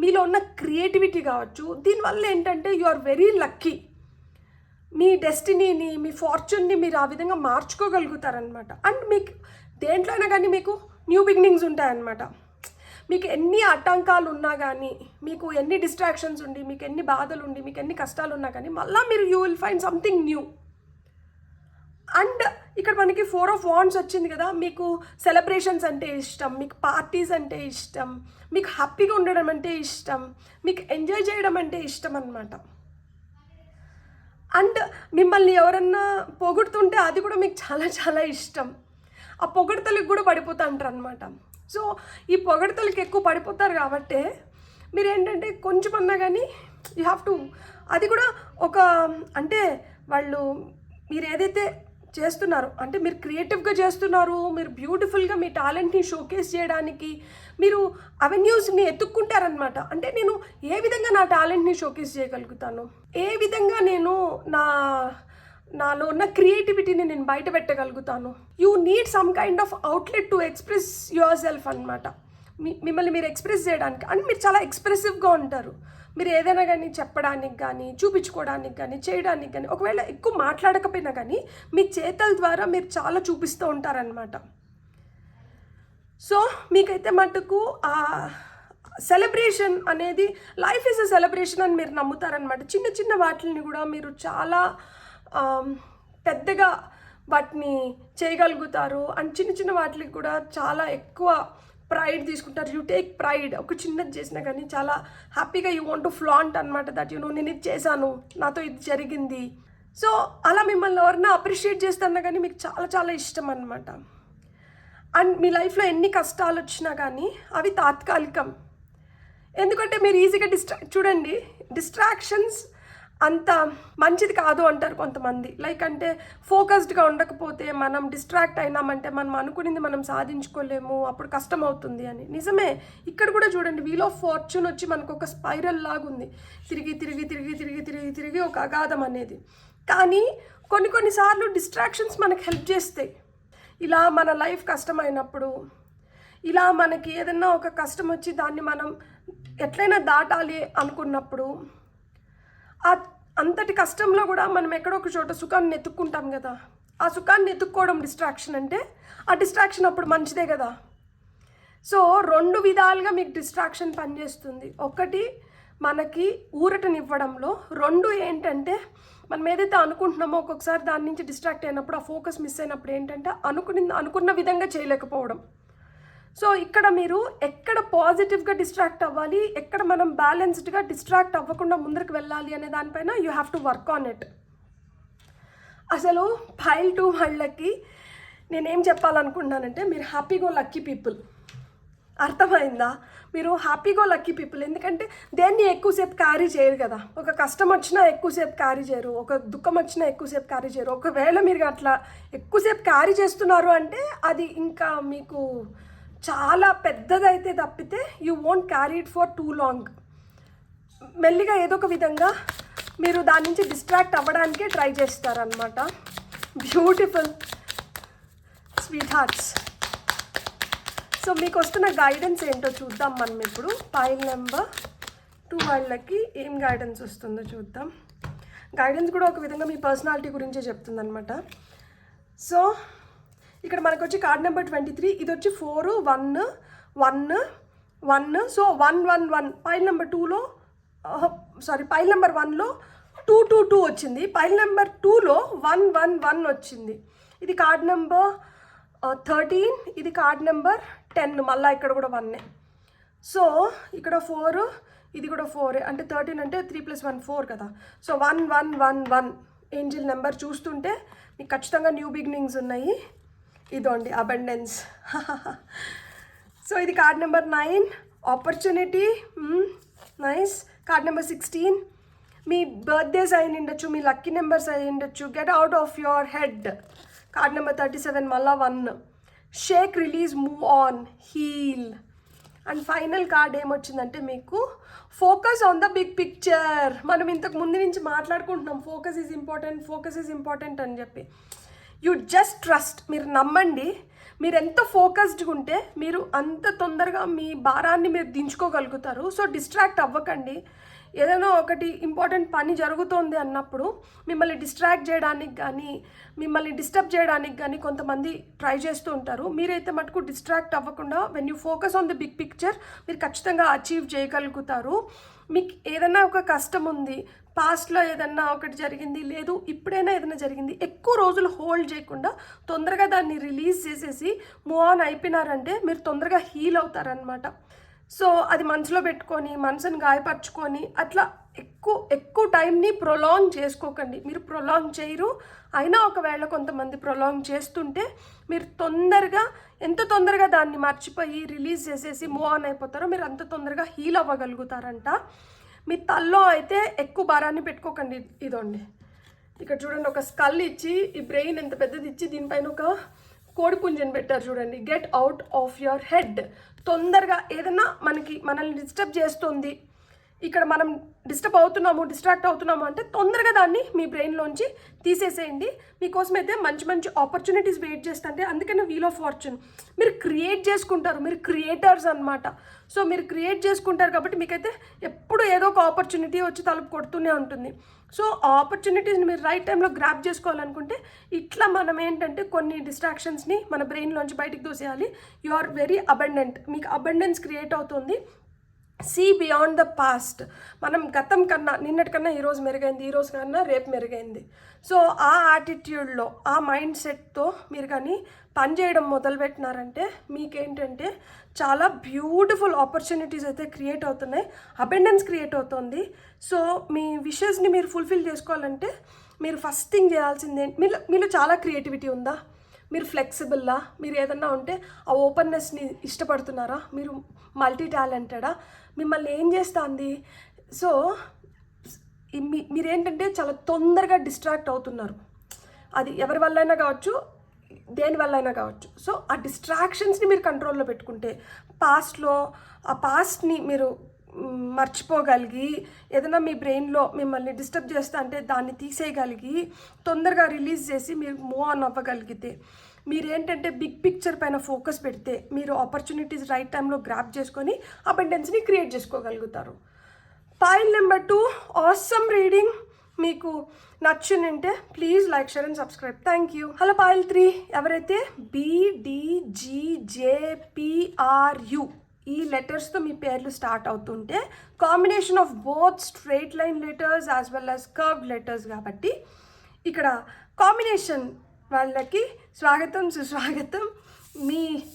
మీలో ఉన్న క్రియేటివిటీ కావచ్చు, దీనివల్ల ఏంటంటే యు ఆర్ వెరీ లక్కీ. మీ డెస్టినీని, మీ ఫార్చ్యూన్ని మీరు ఆ విధంగా మార్చుకోగలుగుతారనమాట. అండ్ మీకు దేంట్లో అయినా కానీ మీకు న్యూ బిగినింగ్స్ ఉంటాయన్నమాట. మీకు ఎన్ని ఆటంకాలు ఉన్నా కానీ, మీకు ఎన్ని డిస్ట్రాక్షన్స్ ఉండి, మీకు ఎన్ని బాధలు ఉండి, మీకు ఎన్ని కష్టాలు ఉన్నా కానీ మళ్ళీ మీరు you will find something new. And ఇక్కడ మనకి 4 of Wands వచ్చింది కదా, మీకు సెలబ్రేషన్స్ అంటే ఇష్టం, మీకు పార్టీస్ అంటే ఇష్టం, మీకు హ్యాపీగా ఉండడం అంటే ఇష్టం, మీకు ఎంజాయ్ చేయడం అంటే ఇష్టం అన్నమాట. అండ్ మిమ్మల్ని ఎవరన్నా పొగుడుతుంటే అది కూడా మీకు చాలా చాలా ఇష్టం. ఆ పొగడతలకు కూడా పడిపోతూ అంటారు అనమాట. సో ఈ పొగడతలకు ఎక్కువ పడిపోతారు కాబట్టి మీరు ఏంటంటే కొంచెం అన్నా కానీ యూ హ్యావ్ టు, అది కూడా ఒక అంటే వాళ్ళు మీరు ఏదైతే చేస్తున్నారు అంటే మీరు క్రియేటివ్గా చేస్తున్నారు, మీరు బ్యూటిఫుల్గా మీ టాలెంట్ని షోకేస్ చేయడానికి మీరు అవెన్యూస్ని ఎత్తుక్కుంటారనమాట. అంటే నేను ఏ విధంగా నా టాలెంట్ని షోకేస్ చేయగలుగుతాను, ఏ విధంగా నేను నాలో ఉన్న క్రియేటివిటీని నేను బయట పెట్టగలుగుతాను. You need some kind of outlet to express yourself అనమాట. మిమ్మల్ని మీరు ఎక్స్ప్రెస్ చేయడానికి. అండ్ మీరు చాలా ఎక్స్ప్రెసివ్గా ఉంటారు. మీరు ఏదైనా కానీ చెప్పడానికి కానీ, చూపించుకోవడానికి కానీ, చేయడానికి కానీ, ఒకవేళ ఎక్కువ మాట్లాడకపోయినా కానీ మీ చేతల ద్వారా మీరు చాలా చూపిస్తూ ఉంటారనమాట. సో మీకైతే మటుకు ఆ సెలబ్రేషన్ అనేది లైఫ్ ఈజ్ అ సెలబ్రేషన్ అని మీరు నమ్ముతారనమాట. చిన్న చిన్న వాటిని కూడా మీరు చాలా పెద్దగా వాటిని చేయగలుగుతారు. అండ్ చిన్న చిన్న వాటికి కూడా చాలా ఎక్కువ ప్రైడ్ తీసుకుంటారు. You take pride. ఒక చిన్నది చేసినా కానీ చాలా హ్యాపీగా యూ వాంట్ టు ఫ్లాంట్ అనమాట. దట్ నేను ఇది చేశాను, నాతో ఇది జరిగింది. సో అలా మిమ్మల్ని ఎవరన్నా అప్రిషియేట్ చేస్తున్నా కానీ మీకు చాలా చాలా ఇష్టం అనమాట. అండ్ మీ లైఫ్లో ఎన్ని కష్టాలు వచ్చినా కానీ అవి తాత్కాలికం. ఎందుకంటే మీరు ఈజీగా చూడండి, డిస్ట్రాక్షన్స్ అంత మంచిది కాదు అంటారు కొంతమంది. లైక్ అంటే ఫోకస్డ్గా ఉండకపోతే మనం డిస్ట్రాక్ట్ అయినామంటే మనం అనుకునేది మనం సాధించుకోలేము, అప్పుడు కష్టం అవుతుంది అని. నిజమే. ఇక్కడ కూడా చూడండి, వీల్ ఆఫ్ ఫార్చ్యూన్ వచ్చి మనకు ఒక స్పైరల్ లాగా ఉంది, తిరిగి తిరిగి తిరిగి తిరిగి తిరిగి తిరిగి ఒక అగాధం అనేది. కానీ కొన్నిసార్లు డిస్ట్రాక్షన్స్ మనకు హెల్ప్ చేస్తాయి. ఇలా మన లైఫ్ కష్టమైనప్పుడు, ఇలా మనకి ఏదన్నా ఒక కష్టం వచ్చి దాన్ని మనం ఎట్లయినా దాటాలి అనుకున్నప్పుడు, అంతటి కష్టంలో కూడా మనం ఎక్కడో ఒక చోట సుఖాన్ని ఎత్తుక్కుంటాం కదా. ఆ సుఖాన్ని ఎత్తుక్కోవడం డిస్ట్రాక్షన్ అంటే, ఆ డిస్ట్రాక్షన్ అప్పుడు మంచిదే కదా. సో 2 విధాలుగా మీకు డిస్ట్రాక్షన్ పనిచేస్తుంది. ఒకటి మనకి ఊరటనివ్వడంలో, 2 ఏంటంటే మనం ఏదైతే అనుకుంటున్నామో ఒక్కొక్కసారి దాని నుంచి డిస్ట్రాక్ట్ అయినప్పుడు, ఆ ఫోకస్ మిస్ అయినప్పుడు ఏంటంటే అనుకున్న విధంగా చేయలేకపోవడం. సో ఇక్కడ మీరు ఎక్కడ పాజిటివ్గా డిస్ట్రాక్ట్ అవ్వాలి, ఎక్కడ మనం బ్యాలెన్స్డ్గా డిస్ట్రాక్ట్ అవ్వకుండా ముందరికి వెళ్ళాలి అనే దానిపైన you have to work on it. అసలు Pile 2 వాళ్ళకి నేనేం చెప్పాలనుకుంటున్నానంటే, మీరు హ్యాపీగో లక్కీ పీపుల్. అర్థమైందా? మీరు హ్యాపీగో లక్కీ పీపుల్. ఎందుకంటే దేన్ని ఎక్కువసేపు క్యారీ చేయరు కదా. ఒక కష్టం వచ్చినా ఎక్కువసేపు క్యారీ చేయరు, ఒక దుఃఖం వచ్చినా ఎక్కువసేపు క్యారీ చేయరు. ఒకవేళ మీరు అట్లా ఎక్కువసేపు క్యారీ చేస్తున్నారు అంటే అది ఇంకా మీకు చాలా పెద్దదైతే తప్పితే you won't carry it for two long. మెల్లిగా ఏదో ఒక విధంగా మీరు దాని నుంచి డిస్ట్రాక్ట్ అవ్వడానికే ట్రై చేస్తారనమాట. Beautiful sweet hearts. సో మీకు వస్తున్న గైడెన్స్ ఏంటో చూద్దాం మనం ఇప్పుడు. Pile నెంబర్ 2 వాళ్ళకి ఏం గైడెన్స్ వస్తుందో చూద్దాం. గైడెన్స్ కూడా ఒక విధంగా మీ పర్సనాలిటీ గురించే చెప్తుందనమాట. సో ఇక్కడ మనకు వచ్చి కార్డ్ నెంబర్ 23, ఇది వచ్చి 4 1 1 1. సో 1 1 1. Pile నెంబర్ 2లో Pile నెంబర్ 1లో 2 2 2 వచ్చింది. Pile నెంబర్ 2లో 1 1 1 వచ్చింది. ఇది కార్డ్ నెంబర్ 13, ఇది కార్డ్ నెంబర్ 10. మళ్ళీ ఇక్కడ కూడా 1. సో ఇక్కడ 4, ఇది కూడా 4. అంటే 13 అంటే 3 + 1 4 కదా. సో 1 1 1 1 ఏంజిల్ నెంబర్ చూస్తుంటే మీకు ఖచ్చితంగా న్యూ బిగినింగ్స్ ఉన్నాయి. ఇదోండి అబండెన్స్. సో ఇది card number 9, opportunity. Nice. Card number 16, మీ బర్త్డేస్ అయి ఉండొచ్చు, మీ లక్కీ నెంబర్స్ అయి ఉండొచ్చు. Get out of your head. Card number 37 మళ్ళా 1. Shake, release, move on, heal. And final card ఏమొచ్చిందంటే మీకు focus on the big picture. మనం ఇంతకు ముందు నుంచి మాట్లాడుకుంటున్నాం ఫోకస్ ఈజ్ ఇంపార్టెంట్ అని చెప్పి. యూ జస్ట్ ట్రస్ట్, మీరు నమ్మండి. మీరు ఎంత ఫోకస్డ్గా ఉంటే మీరు అంత తొందరగా మీ భారాన్ని మీరు దించుకోగలుగుతారు. సో డిస్ట్రాక్ట్ అవ్వకండి. ఏదైనా ఒకటి ఇంపార్టెంట్ పని జరుగుతోంది అన్నప్పుడు మిమ్మల్ని డిస్ట్రాక్ట్ చేయడానికి కానీ మిమ్మల్ని డిస్టర్బ్ చేయడానికి కానీ కొంతమంది ట్రై చేస్తూ ఉంటారు. మీరైతే మటుకు డిస్ట్రాక్ట్ అవ్వకుండా when you focus on the big picture మీరు ఖచ్చితంగా అచీవ్ చేయగలుగుతారు. మీకు ఏదైనా ఒక కష్టం ఉంది, పాస్ట్లో ఏదన్నా ఒకటి జరిగింది, లేదు ఇప్పుడైనా ఏదైనా జరిగింది, ఎక్కువ రోజులు హోల్డ్ చేయకుండా తొందరగా దాన్ని రిలీజ్ చేసేసి మూవ్ ఆన్ అయిపోయినారంటే మీరు తొందరగా హీల్ అవుతారనమాట. సో అది మనసులో పెట్టుకొని మనసుని గాయపరచుకొని అట్లా ఎక్కువ టైంని ప్రొలాంగ్ చేసుకోకండి. మీరు ప్రొలాంగ్ చేయరు. అయినా ఒకవేళ కొంతమంది ప్రొలాంగ్ చేస్తుంటే మీరు ఎంత తొందరగా దాన్ని మర్చిపోయి రిలీజ్ చేసేసి మూవ్ ఆన్ అయిపోతారో మీరు అంత తొందరగా హీల్ అవ్వగలుగుతారంట. మీ తల్లో అయితే ఎక్కువ భారాన్ని పెట్టుకోకండి. ఇదండి ఇక్కడ చూడండి, ఒక స్కల్ ఇచ్చి ఈ బ్రెయిన్ ఎంత పెద్దది ఇచ్చి దీనిపైన ఒక కోడి పుంజని పెట్టారు చూడండి. Get out of your head. తొందరగా ఏదైనా మనల్ని డిస్టర్బ్ చేస్తుంది, ఇక్కడ మనం డిస్ట్రాక్ట్ అవుతున్నాము అంటే తొందరగా దాన్ని మీ బ్రెయిన్లోంచి తీసేసేయండి. మీకోసం అయితే మంచి ఆపర్చునిటీస్ వెయిట్ చేస్తుంటే, అందుకనే వీల్ ఆఫ్ ఫార్చ్యూన్ మీరు క్రియేట్ చేసుకుంటారు. మీరు క్రియేటర్స్ అనమాట. సో మీరు క్రియేట్ చేసుకుంటారు కాబట్టి మీకైతే ఎప్పుడు ఏదో ఒక ఆపర్చునిటీ వచ్చి తలుపు కొడుతూనే ఉంటుంది. సో ఆ ఆపర్చునిటీస్ని మీరు రైట్ టైంలో గ్రాప్ చేసుకోవాలనుకుంటే ఇట్లా మనం ఏంటంటే కొన్ని డిస్ట్రాక్షన్స్ని మన బ్రెయిన్లోంచి బయటికి దూసేయాలి. యు ఆర్ వెరీ అబండెంట్, మీకు అబండెన్స్ క్రియేట్ అవుతుంది. See beyond the past. మనం గతం కన్నా నిన్నటి కన్నా ఈరోజు మెరుగైంది, ఈరోజు కన్నా రేపు మెరుగైంది. సో ఆ యాటిట్యూడ్లో ఆ మైండ్ సెట్తో మీరు కానీ పని చేయడం మొదలుపెట్టినారంటే మీకేంటంటే చాలా బ్యూటిఫుల్ ఆపర్చునిటీస్ అయితే క్రియేట్ అవుతున్నాయి, అబెండెన్స్ క్రియేట్ అవుతుంది. సో మీ విషెస్ని మీరు ఫుల్ఫిల్ చేసుకోవాలంటే మీరు ఫస్ట్ థింగ్ చేయాల్సిందే, మీలో చాలా క్రియేటివిటీ ఉందా, మీరు ఫ్లెక్సిబుల్లా, మీరు ఏదన్నా ఉంటే ఆ ఓపెన్నెస్ని ఇష్టపడుతున్నారా, మీరు మల్టీ టాలెంటెడా, మిమ్మల్ని ఏం చేస్తుంది. సో మీరేంటంటే చాలా తొందరగా డిస్ట్రాక్ట్ అవుతున్నారు. అది ఎవరి వల్ల అయినా కావచ్చు, దేని వల్ల అయినా కావచ్చు. సో ఆ డిస్ట్రాక్షన్స్ని మీరు కంట్రోల్లో పెట్టుకుంటే ఆ పాస్ట్ని మీరు మర్చిపోగలిగి, ఏదైనా మీ బ్రెయిన్లో మిమ్మల్ని డిస్టర్బ్ చేస్తా అంటే దాన్ని తీసేయగలిగి తొందరగా రిలీజ్ చేసి మీరు మూవ్ ఆన్ అవ్వగలిగితే, మీరేంటంటే బిగ్ పిక్చర్ పైన ఫోకస్ పెడితే మీరు ఆపర్చునిటీస్ రైట్ టైంలో గ్రాప్ చేసుకొని అబండెన్స్ని క్రియేట్ చేసుకోగలుగుతారు. File number 2 awesome reading. మీకు నచ్చిందంటే please like, share and subscribe. Thank you. Hello file 3 ఎవరైతే BDGJPRU ఈ లెటర్స్తో మీ పేర్లు స్టార్ట్ అవుతుంటే combination of both straight line letters as well as curved letters కాబట్టి ఇక్కడ కాంబినేషన్ వాళ్ళకి స్వాగతం సుస్వాగతం.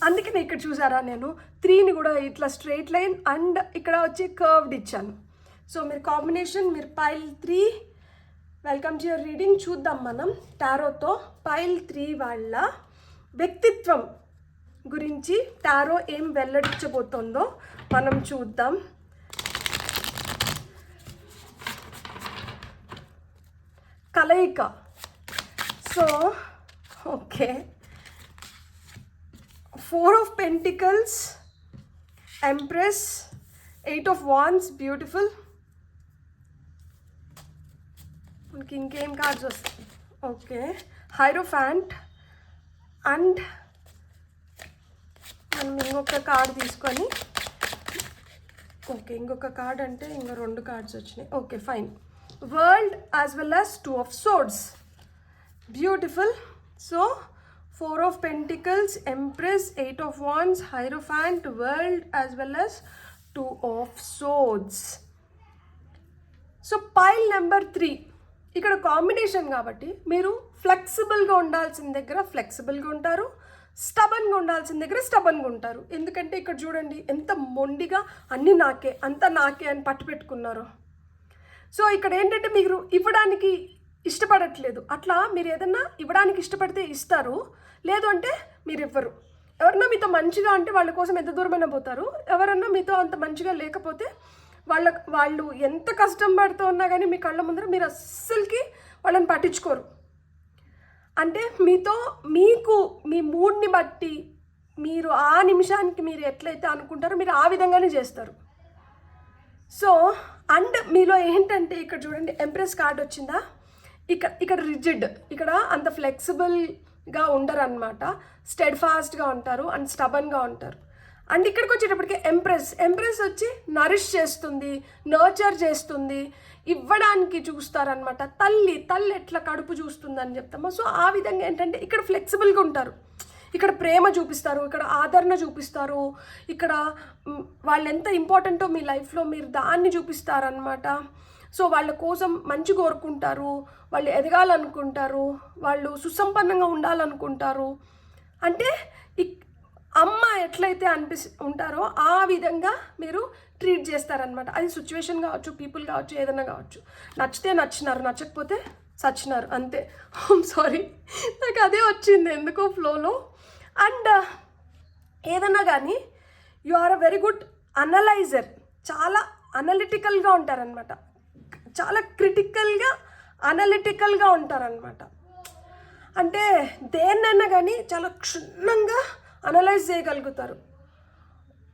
అందుకనే ఇక్కడ చూసారా నేను 3ని కూడా ఇట్లా స్ట్రైట్ లైన్ అండ్ ఇక్కడ వచ్చి కర్వ్డ్ ఇచ్చాను. సో మీరు కాంబినేషన్, మీరు pile 3 welcome to your reading. చూద్దాం మనం టారోతో పైల్ 3 వాళ్ళ వ్యక్తిత్వం గురించి టారో ఏం వెల్లడించబోతుందో మనం చూద్దాం. కలయిక. So okay, 4 of Pentacles, Empress, 8 of Wands, beautiful. మనకి ఇంకేం కార్డ్స్ వస్తాయి? ఓకే, హైరోఫాంట్ అండ్ మనం ఇంకొక కార్డ్ తీసుకొని, ఓకే ఇంకొక కార్డ్ అంటే ఇంకా 2 కార్డ్స్ వచ్చినాయి. Okay fine, world as well as 2 of Swords, beautiful. So 4 of Pentacles, Empress, 8 of Wands, Hierophant, World as well as 2 of Swords. So pile number 3 ఇక్కడ కాంబినేషన్ కాబట్టి మీరు ఫ్లెక్సిబుల్గా ఉండాల్సిన దగ్గర ఫ్లెక్సిబుల్గా ఉంటారు, స్టబన్గా ఉండాల్సిన దగ్గర స్టబన్గా ఉంటారు. ఎందుకంటే ఇక్కడ చూడండి ఎంత మొండిగా అన్నీ నాకే, అంతా నాకే అని పట్టు పెట్టుకున్నారు. సో ఇక్కడ ఏంటంటే మీరు ఇవ్వడానికి ఇష్టపడట్లేదు. అట్లా మీరు ఏదన్నా ఇవ్వడానికి ఇష్టపడితే ఇస్తారు, లేదు అంటే మీరు ఇవ్వరు. ఎవరన్నా మీతో మంచిగా అంటే వాళ్ళ కోసం ఎంత దూరమైనా పోతారు. ఎవరన్నా మీతో అంత మంచిగా లేకపోతే వాళ్ళు ఎంత కష్టం పడుతూ ఉన్నా కానీ మీ కళ్ళ ముందర మీరు అస్సలకి వాళ్ళని పట్టించుకోరు. అంటే మీకు మీ మూడ్ని బట్టి మీరు ఆ నిమిషానికి మీరు ఎట్లయితే అనుకుంటారో మీరు ఆ విధంగానే చేస్తారు. సో అండ్ మీలో ఏంటంటే ఇక్కడ చూడండి ఎంప్రెస్ కార్డ్ వచ్చిందా, ఇక్కడ రిజిడ్, ఇక్కడ అంత ఫ్లెక్సిబుల్గా ఉండరు అనమాట, స్టెడ్ ఫాస్ట్గా ఉంటారు అండ్ స్టబన్గా ఉంటారు. అండ్ ఇక్కడికి వచ్చేటప్పటికి ఎంప్రెస్ వచ్చి నరిష్ చేస్తుంది, నర్చర్ చేస్తుంది, ఇవ్వడానికి చూస్తారనమాట. తల్లి ఎట్లా కడుపు చూస్తుందని చెప్తామో, సో ఆ విధంగా ఏంటంటే ఇక్కడ ఫ్లెక్సిబుల్గా ఉంటారు, ఇక్కడ ప్రేమ చూపిస్తారు, ఇక్కడ ఆదరణ చూపిస్తారు, ఇక్కడ వాళ్ళు ఎంత ఇంపార్టెంటో మీ లైఫ్లో మీరు దాన్ని చూపిస్తారనమాట. సో వాళ్ళ కోసం మంచి కోరుకుంటారు, వాళ్ళు ఎదగాలనుకుంటారు, వాళ్ళు సుసంపన్నంగా ఉండాలనుకుంటారు. అంటే అమ్మ ఎట్లయితే ఉంటారో ఆ విధంగా మీరు ట్రీట్ చేస్తారనమాట. అది సిచ్యువేషన్ కావచ్చు, పీపుల్ కావచ్చు, ఏదైనా కావచ్చు. నచ్చితే నచ్చినారు, నచ్చకపోతే సచ్చినారు, అంతే. సారీ, నాకు అదే వచ్చింది ఎందుకో ఫ్లోలో. అండ్ ఏదన్నా కానీ you are a very good analyser, చాలా అనలిటికల్గా ఉంటారనమాట, చాలా క్రిటికల్గా అనలిటికల్గా ఉంటారనమాట. అంటే దేన్నైనా కానీ చాలా క్షుణ్ణంగా అనలైజ్ చేయగలుగుతారు.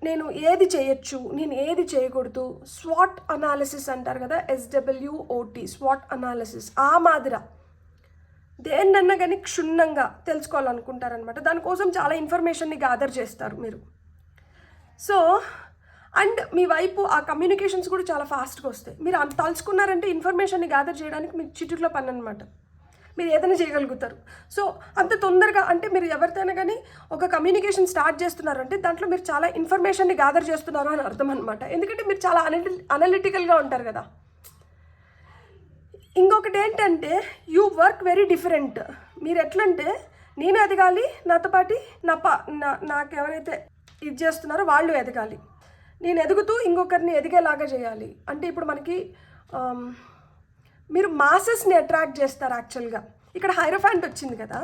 నేను ఏది చేయొచ్చు, నేను ఏది చేయకూడదు, స్వాట్ అనాలిసిస్ అంటారు కదా, SWOT, స్వాట్ అనాలిసిస్. ఆ మాదిర దేన్నన్నా కానీ క్షుణ్ణంగా తెలుసుకోవాలనుకుంటారనమాట. దానికోసం చాలా ఇన్ఫర్మేషన్ని గ్యాదర్ చేస్తారు మీరు. సో అండ్ మీ వైపు ఆ కమ్యూనికేషన్స్ కూడా చాలా ఫాస్ట్గా వస్తాయి. మీరు అంత తలుచుకున్నారంటే ఇన్ఫర్మేషన్ని గ్యాదర్ చేయడానికి మీకు చిటికలో పని అనమాట, మీరు ఏదైనా చేయగలుగుతారు. సో అంత తొందరగా అంటే మీరు ఎవరితోనైనా కానీ ఒక కమ్యూనికేషన్ స్టార్ట్ చేస్తున్నారు అంటే దాంట్లో మీరు చాలా ఇన్ఫర్మేషన్ని గ్యాదర్ చేస్తున్నారు అని అర్థం అనమాట. ఎందుకంటే మీరు చాలా అనలిటికల్గా ఉంటారు కదా. ఇంకొకటి ఏంటంటే యూ వర్క్ వెరీ డిఫరెంట్. మీరు ఎట్లంటే నేను ఎదగాలి, నాతో పాటు నాకు ఎవరైతే ఇది చేస్తున్నారో వాళ్ళు ఎదగాలి, నేను ఎదుగుతూ ఇంకొకరిని ఎదిగేలాగా చేయాలి. అంటే ఇప్పుడు మనకి మీరు మాసెస్ని అట్రాక్ట్ చేస్తారు యాక్చువల్గా. ఇక్కడ హైరోఫాంట్ వచ్చింది కదా,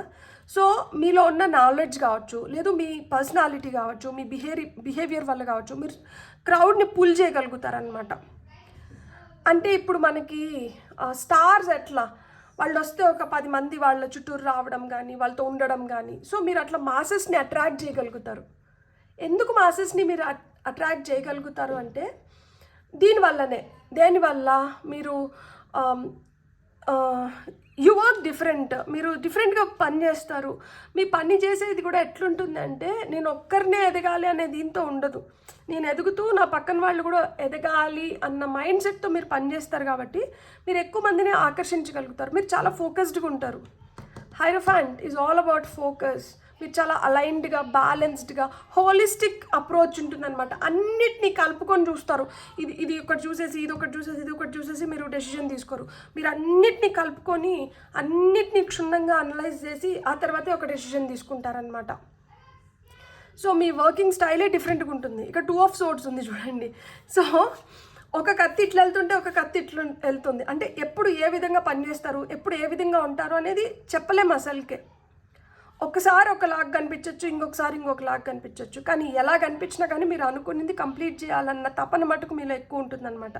సో మీలో ఉన్న నాలెడ్జ్ కావచ్చు, లేదు మీ పర్సనాలిటీ కావచ్చు, మీ బిహేవియర్ వల్ల కావచ్చు, మీరు క్రౌడ్ని పుల్ చేయగలుగుతారనమాట. అంటే ఇప్పుడు మనకి స్టార్స్ ఎట్లా వాళ్ళు వస్తే ఒక 10 మంది వాళ్ళ చుట్టూరు రావడం కానీ, వాళ్ళతో ఉండడం కానీ, సో మీరు అట్లా మాసెస్ని అట్రాక్ట్ చేయగలుగుతారు. ఎందుకు మాసెస్ని మీరు అట్రాక్ట్ చేయగలుగుతారు అంటే దేనివల్ల మీరు యు వర్క్ డిఫరెంట్, మీరు డిఫరెంట్గా పని చేస్తారు. మీ పని చేసేది కూడా ఎట్లుంటుందంటే నేను ఒక్కరినే ఎదగాలి అనే దీంతో ఉండదు, నేను ఎదుగుతూ నా పక్కన వాళ్ళు కూడా ఎదగాలి అన్న మైండ్ సెట్తో మీరు పనిచేస్తారు. కాబట్టి మీరు ఎక్కువ మందిని ఆకర్షించగలుగుతారు. మీరు చాలా ఫోకస్డ్గా ఉంటారు. హైరోఫాంట్ ఈజ్ ఆల్ అబౌట్ ఫోకస్. మీరు చాలా అలైన్డ్గా, బ్యాలెన్స్డ్గా, హోలిస్టిక్ అప్రోచ్ ఉంటుందన్నమాట. అన్నిటినీ కలుపుకొని చూస్తారు. ఇది ఒకటి చూసేసి ఇది ఒకటి చూసేసి మీరు డెసిషన్ తీసుకోరు. మీరు అన్నిటినీ కలుపుకొని అన్నిటినీ క్షుణ్ణంగా అనలైజ్ చేసి ఆ తర్వాతే ఒక డెసిషన్ తీసుకుంటారనమాట. సో మీ వర్కింగ్ స్టైలే డిఫరెంట్గా ఉంటుంది. ఇక్కడ 2 ఆఫ్ సోర్డ్స్ ఉంది చూడండి. సో ఒక కత్తి ఇట్లా వెళ్తుంటే ఒక కత్తి ఇట్లా వెళ్తుంది. అంటే ఎప్పుడు ఏ విధంగా పనిచేస్తారు, ఎప్పుడు ఏ విధంగా ఉంటారు అనేది చెప్పలేము అసలుకే. ఒకసారి ఒకలాగా కనిపించవచ్చు, ఇంకొకసారి ఇంకొకలాగా కనిపించవచ్చు. కానీ ఎలా కనిపించినా కానీ మీరు అనుకున్నది కంప్లీట్ చేయాలన్న తపన మటుకు మీలో ఎక్కువ ఉంటుందన్నమాట.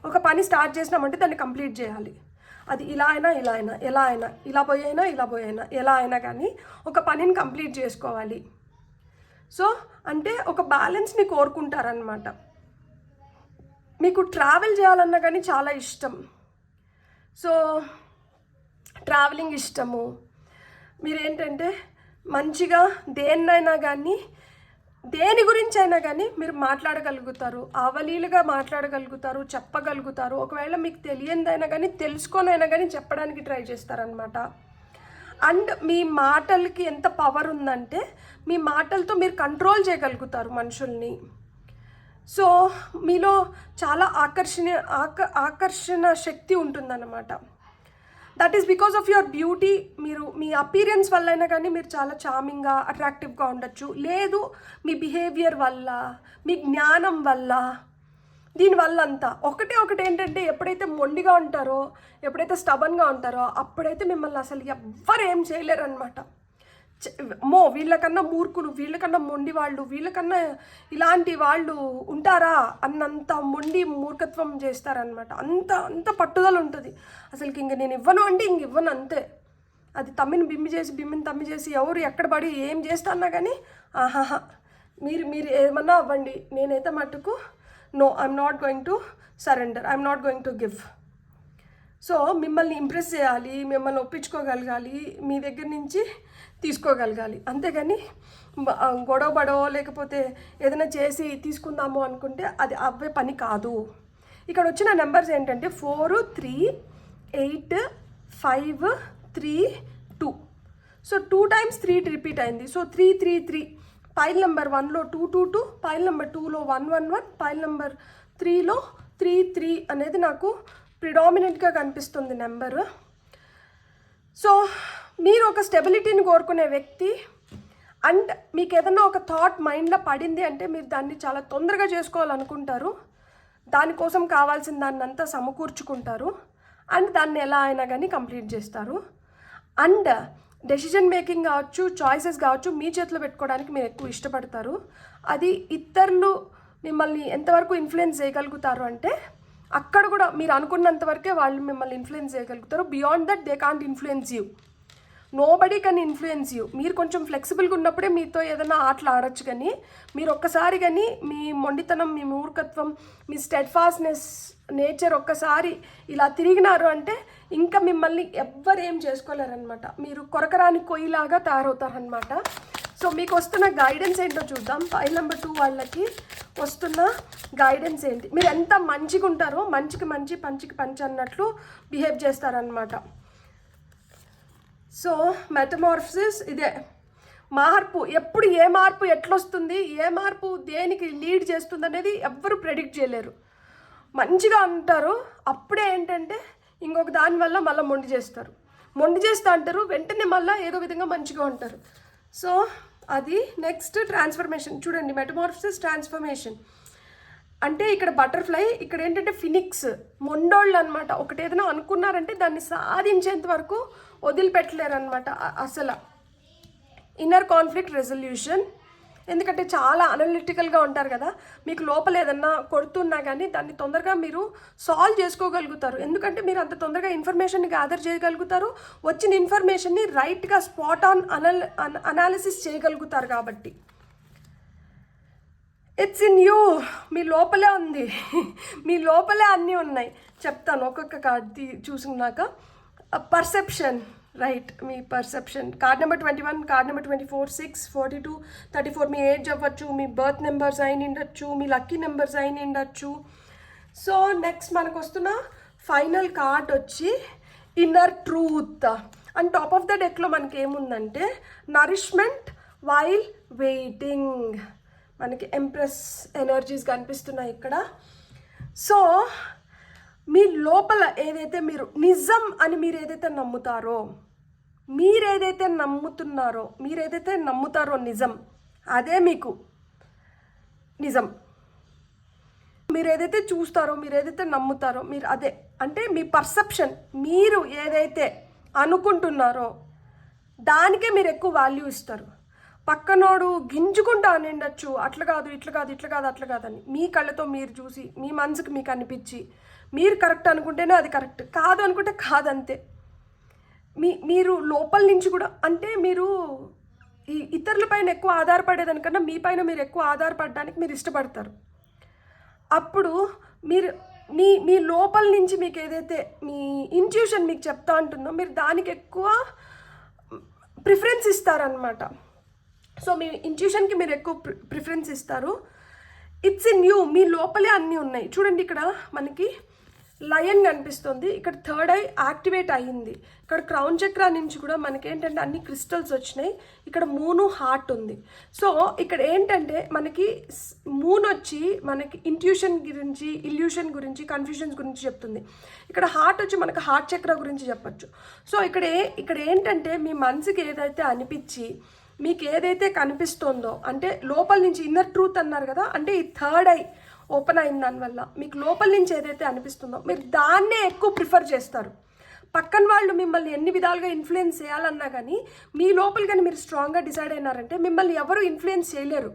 ఒక పని స్టార్ట్ చేసినామంటే దాన్ని కంప్లీట్ చేయాలి. అది ఇలా అయినా ఎలా అయినా, ఇలా పోయినా ఎలా అయినా కానీ ఒక పనిని కంప్లీట్ చేసుకోవాలి. సో అంటే ఒక బ్యాలెన్స్ని కోరుకుంటారనమాట. మీకు ట్రావెల్ చేయాలన్నా కానీ చాలా ఇష్టం. సో ట్రావెలింగ్ ఇష్టము. మీరేంటంటే మంచిగా దేన్నైనా కానీ, దేని గురించి అయినా కానీ మీరు మాట్లాడగలుగుతారు, అవలీలుగా మాట్లాడగలుగుతారు, చెప్పగలుగుతారు. ఒకవేళ మీకు తెలియనిదైనా కానీ తెలుసుకొనైనా కానీ చెప్పడానికి ట్రై చేస్తారనమాట. అండ్ మీ మాటలకి ఎంత పవర్ ఉందంటే మీ మాటలతో మీరు కంట్రోల్ చేయగలుగుతారు మనుషుల్ని. సో మీలో చాలా ఆకర్షణ శక్తి ఉంటుందన్నమాట. That is because of your beauty. మీరు మీ అపీరెన్స్ వల్ల అయినా కానీ మీరు చాలా చార్మింగ్గా, అట్రాక్టివ్గా ఉండొచ్చు. లేదు మీ బిహేవియర్ వల్ల, మీ జ్ఞానం వల్ల, దీనివల్ల అంతా ఒకటి ఏంటంటే ఎప్పుడైతే మొండిగా ఉంటారో, ఎప్పుడైతే స్టబన్గా ఉంటారో అప్పుడైతే మిమ్మల్ని అసలు ఎవ్వరు ఏం చేయలేరు అనమాట. వీళ్ళకన్నా మూర్ఖులు, వీళ్ళకన్నా మొండి వాళ్ళు, వీళ్ళకన్నా ఇలాంటి వాళ్ళు ఉంటారా అన్నంత మొండి మూర్ఖత్వం చేస్తారనమాట. అంత పట్టుదల ఉంటుంది అసలుకి. ఇంక నేను ఇవ్వను అంటే ఇంక ఇవ్వను అంతే. అది బిమ్మిని తమ్మి చేసి ఎవరు ఎక్కడ పడి ఏం చేస్తాన్నా కానీ ఆహాహా మీరు మీరు ఏమన్నా అవ్వండి, నేనైతే మటుకు no, I'm not going to surrender, I'm not going to give. So మిమ్మల్ని ఇంప్రెస్ చేయాలి, మిమ్మల్ని ఒప్పించుకోగలగాలి, మీ దగ్గర నుంచి తీసుకోగలగాలి. అంతేగాని గొడవపడో లేకపోతే ఏదైనా చేసి తీసుకుందాము అనుకుంటే అది అవ్వే పని కాదు. ఇక్కడ వచ్చిన నెంబర్స్ ఏంటంటే 4, 3, 8, 5, 3, 2. సో 2 times 3 రిపీట్ అయింది. సో 3, 3, 3. పైల్ నెంబర్ 1లో 2, 2, 2, పైల్ నెంబర్ 2లో 1, 1, 1, పైల్ నెంబర్ 3లో 3, 3 అనేది నాకు ప్రిడామినెంట్గా కనిపిస్తుంది నెంబర్. సో మీరు ఒక స్టెబిలిటీని కోరుకునే వ్యక్తి, అండ్ మీకు ఏదైనా ఒక థాట్ మైండ్లో పడింది అంటే మీరు దాన్ని చాలా తొందరగా చేసుకోవాలనుకుంటారు, దానికోసం కావాల్సిన దాన్ని అంతా సమకూర్చుకుంటారు, అండ్ దాన్ని ఎలా అయినా కానీ కంప్లీట్ చేస్తారు. అండ్ డెసిషన్ మేకింగ్ కావచ్చు, చాయిసెస్ కావచ్చు, మీ చేతిలో పెట్టుకోవడానికి మీరు ఎక్కువ ఇష్టపడతారు. అది ఇతరులు మిమ్మల్ని ఎంతవరకు ఇన్ఫ్లుయెన్స్ చేయగలుగుతారు అంటే అక్కడ కూడా మీరు అనుకున్నంత వరకే వాళ్ళు మిమ్మల్ని ఇన్ఫ్లుయెన్స్ చేయగలుగుతారు. Beyond that they can't influence you. Nobody can influence you. మీరు కొంచెం ఫ్లెక్సిబుల్గా ఉన్నప్పుడే మీతో ఏదైనా ఆటలు ఆడొచ్చు. కానీ మీరు ఒక్కసారి కానీ మీ మొండితనం, మీ మూర్ఖత్వం, మీ స్టెడ్ఫాస్ట్నెస్ నేచర్ ఒక్కసారి ఇలా తిరిగినారు అంటే ఇంకా మిమ్మల్ని ఎవ్వరు ఏం చేసుకోలేరనమాట. మీరు కొరకరాని కొయ్యిలాగా తయారవుతారనమాట. సో మీకు వస్తున్న గైడెన్స్ ఏంటో చూద్దాం. ఫైల్ నెంబర్ 2 వాళ్ళకి వస్తున్న గైడెన్స్ ఏంటి? మీరు ఎంత మంచిగా ఉంటారో, మంచికి మంచి పంచికి పంచి అన్నట్లు బిహేవ్ చేస్తారనమాట. సో మెటమార్ఫసిస్ ఇదే మార్పు. ఎప్పుడు ఏ మార్పు ఎట్లొస్తుంది, ఏ మార్పు దేనికి లీడ్ చేస్తుంది అనేది ఎవ్వరు ప్రెడిక్ట్ చేయలేరు. మంచిగా అంటారు, అప్పుడే ఏంటంటే ఇంకొక దానివల్ల మళ్ళీ మొండి చేస్తూ అంటారు, వెంటనే మళ్ళీ ఏదో విధంగా మంచిగా ఉంటారు. సో అది నెక్స్ట్ ట్రాన్స్ఫర్మేషన్. చూడండి, మెటమార్ఫసిస్, ట్రాన్స్ఫర్మేషన్ అంటే ఇక్కడ బటర్ఫ్లై, ఇక్కడ ఏంటంటే ఫినిక్స్, మొండోళ్ళు అనమాట. ఒకటి ఏదైనా అనుకున్నారంటే దాన్ని సాధించేంత వరకు వదిలిపెట్టలేరు అనమాట. అసలు ఇన్నర్ కాన్ఫ్లిక్ట్ రెజల్యూషన్, ఎందుకంటే చాలా అనలిటికల్గా ఉంటారు కదా. మీకు లోపల ఏదన్నా కొడుతున్నా కానీ దాన్ని తొందరగా మీరు సాల్వ్ చేసుకోగలుగుతారు. ఎందుకంటే మీరు అంత తొందరగా ఇన్ఫర్మేషన్ని గ్యాదర్ చేయగలుగుతారు, వచ్చిన ఇన్ఫర్మేషన్ని రైట్గా స్పాట్ ఆన్ అనాలిసిస్ చేయగలుగుతారు. కాబట్టి ఇట్స్ ఇన్ యూ, మీ లోపలే ఉంది, మీ లోపలే అన్నీ ఉన్నాయి. చెప్తాను ఒక్కొక్క కార్డ్ చూసుకున్నాక. పర్సెప్షన్, రైట్, మీ perception. Card number 21, card number 24, 6, 42, 34 మీ ఏజ్ అవ్వచ్చు, మీ బర్త్ నెంబర్స్ అయిన ఉండొచ్చు, మీ లక్కీ నెంబర్స్ అయిన ఉండొచ్చు. సో నెక్స్ట్ మనకు వస్తున్న ఫైనల్ కార్డ్ వచ్చి inner truth. And top of the డెక్లో మనకి ఏముందంటే నరిష్మెంట్ వైల్ వెయిటింగ్. మనకి ఎంప్రెస్ ఎనర్జీస్ కనిపిస్తున్నాయి ఇక్కడ. సో మీ లోపల ఏదైతే మీరు నిజం అని మీరు ఏదైతే నమ్ముతారో, మీరేదైతే నమ్ముతారో నిజం, అదే మీకు నిజం. మీరు ఏదైతే చూస్తారో, మీరు ఏదైతే నమ్ముతారో, మీరు అదే అంటే మీ పర్సెప్షన్, మీరు ఏదైతే అనుకుంటున్నారో దానికే మీరు ఎక్కువ వాల్యూ ఇస్తారు. పక్కనోడు గింజుకుంటా అని ఉండొచ్చు, అట్లా కాదు ఇట్లా కాదు ఇట్లా కాదు అట్లా కాదని మీ కళ్ళతో మీరు చూసి, మీ మనసుకి మీకు అనిపించి, మీరు కరెక్ట్ అనుకుంటేనే అది కరెక్ట్, కాదు అనుకుంటే కాదంతే. మీరు లోపల నుంచి కూడా అంటే మీరు ఈ ఇతరులపైన ఎక్కువ ఆధారపడేదానికన్నా మీ పైన మీరు ఎక్కువ ఆధారపడడానికి మీరు ఇష్టపడతారు. అప్పుడు మీరు మీ లోపల నుంచి మీకు ఏదైతే మీ ఇంట్యూషన్ మీకు చెప్తా ఉంటుందో మీరు దానికి ఎక్కువ ప్రిఫరెన్స్ ఇస్తారనమాట. సో మీ ఇంట్యూషన్కి మీరు ఎక్కువ ప్రిఫరెన్స్ ఇస్తారు. ఇట్స్ ఇన్ యూ, మీ లోపలే అన్నీ ఉన్నాయి. చూడండి, ఇక్కడ మనకి లయన్ కనిపిస్తుంది, ఇక్కడ థర్డ్ ఐ యాక్టివేట్ అయ్యింది, ఇక్కడ క్రౌన్ చక్రా నుంచి కూడా మనకేంటంటే అన్ని క్రిస్టల్స్ వచ్చినాయి, ఇక్కడ మూను హార్ట్ ఉంది. సో ఇక్కడ ఏంటంటే మనకి మూన్ వచ్చి మనకి ఇంట్యూషన్ గురించి, ఇల్యూషన్ గురించి, కన్ఫ్యూజన్స్ గురించి చెప్తుంది. ఇక్కడ హార్ట్ వచ్చి మనకి హార్ట్ చక్రా గురించి చెప్పచ్చు. సో ఇక్కడ ఏంటంటే మీ మనసుకి ఏదైతే అనిపించి మీకు ఏదైతే కనిపిస్తుందో, అంటే లోపల నుంచి ఇన్నర్ ట్రూత్ అన్నారు కదా, అంటే ఈ థర్డ్ ఐ ఓపెన్ అయిన దానివల్ల మీకు లోపల నుంచి ఏదైతే అనిపిస్తుందో మీరు దాన్నే ఎక్కువ ప్రిఫర్ చేస్తారు. పక్కన వాళ్ళు మిమ్మల్ని ఎన్ని విధాలుగా ఇన్ఫ్లుయెన్స్ చేయాలన్నా కానీ మీ లోపల కానీ మీరు స్ట్రాంగ్గా డిసైడ్ అయినారంటే మిమ్మల్ని ఎవరు ఇన్ఫ్లుయెన్స్ చేయలేరు.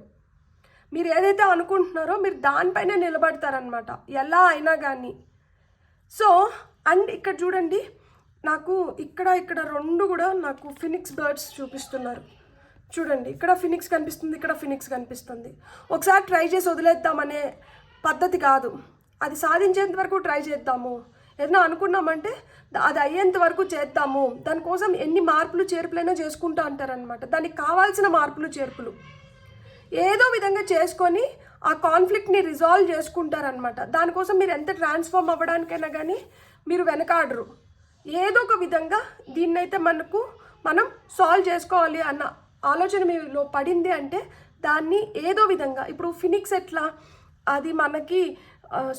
మీరు ఏదైతే అనుకుంటున్నారో మీరు దానిపైనే నిలబడతారనమాట, ఎలా అయినా కానీ. సో అండ్ ఇక్కడ చూడండి, నాకు ఇక్కడ రెండు కూడా నాకు ఫినిక్స్ బర్డ్స్ చూపిస్తున్నారు. చూడండి, ఇక్కడ ఫినిక్స్ కనిపిస్తుంది, ఇక్కడ ఫినిక్స్ కనిపిస్తుంది. ఒకసారి ట్రై చేసి వదిలేద్దామనే పద్ధతి కాదు, అది సాధించేంత వరకు ట్రై చేద్దాము. ఏదైనా అనుకున్నామంటే అది అయ్యేంత వరకు చేద్దాము. దానికోసం ఎన్ని మార్పులు చేర్పులైనా చేసుకుంటూ అంటారనమాట. దానికి కావాల్సిన మార్పులు చేర్పులు ఏదో విధంగా చేసుకొని ఆ కాన్ఫ్లిక్ట్ని రిజాల్వ్ చేసుకుంటారనమాట. దానికోసం మీరు ఎంత ట్రాన్స్ఫార్మ్ అవ్వడానికైనా కానీ మీరు వెనకాడరు. ఏదో ఒక విధంగా దీన్నైతే మనం సాల్వ్ చేసుకోవాలి అన్న ఆలోచన మీలో పడింది అంటే దాన్ని ఏదో విధంగా, ఇప్పుడు ఫినిక్స్ ఎట్లా, అది మనకి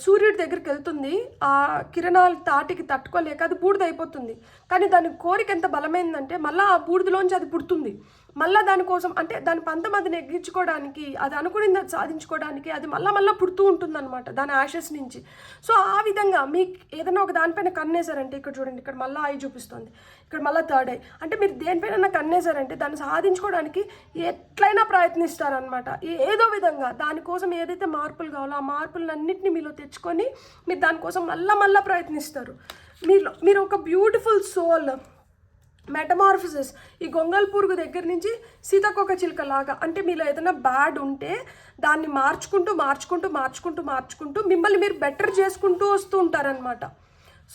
సూర్యుడి దగ్గరికి వెళ్తుంది, ఆ కిరణాలు తాటికి తట్టుకోలేక అది బూడిదైపోతుంది. కానీ దాని కోరిక ఎంత బలమైందంటే మళ్ళీ ఆ బూడిదలోంచి అది పుడుతుంది. మళ్ళీ దానికోసం అంటే దాని పంతం అది నెగ్గించుకోవడానికి, అది అనుకునింది అది సాధించుకోవడానికి అది మళ్ళీ పుడుతూ ఉంటుంది అనమాట దాని యాషెస్ నుంచి. సో ఆ విధంగా మీకు ఏదైనా ఒక దానిపైన కన్నేసారంటే, ఇక్కడ చూడండి, ఇక్కడ మళ్ళీ ఐ చూపిస్తుంది, ఇక్కడ మళ్ళీ థర్డ్ ఐ, అంటే మీరు దేనిపైన కన్నేసారంటే దాన్ని సాధించుకోవడానికి ఎట్లయినా ప్రయత్నిస్తారనమాట. ఏదో విధంగా దానికోసం ఏదైతే మార్పులు కావాలో ఆ మార్పులన్నింటినీ మీలో తెచ్చుకొని మీరు దానికోసం మళ్ళీ ప్రయత్నిస్తారు. మీరు ఒక బ్యూటిఫుల్ సోల్ మెటమార్ఫిసిస్, ఈ గొంగల్ పురుగు దగ్గర నుంచి సీతాకోక చిలుక లాగా, అంటే మీలో ఏదైనా బ్యాడ్ ఉంటే దాన్ని మార్చుకుంటూ మిమ్మల్ని మీరు బెటర్ చేసుకుంటూ వస్తూ ఉంటారనమాట.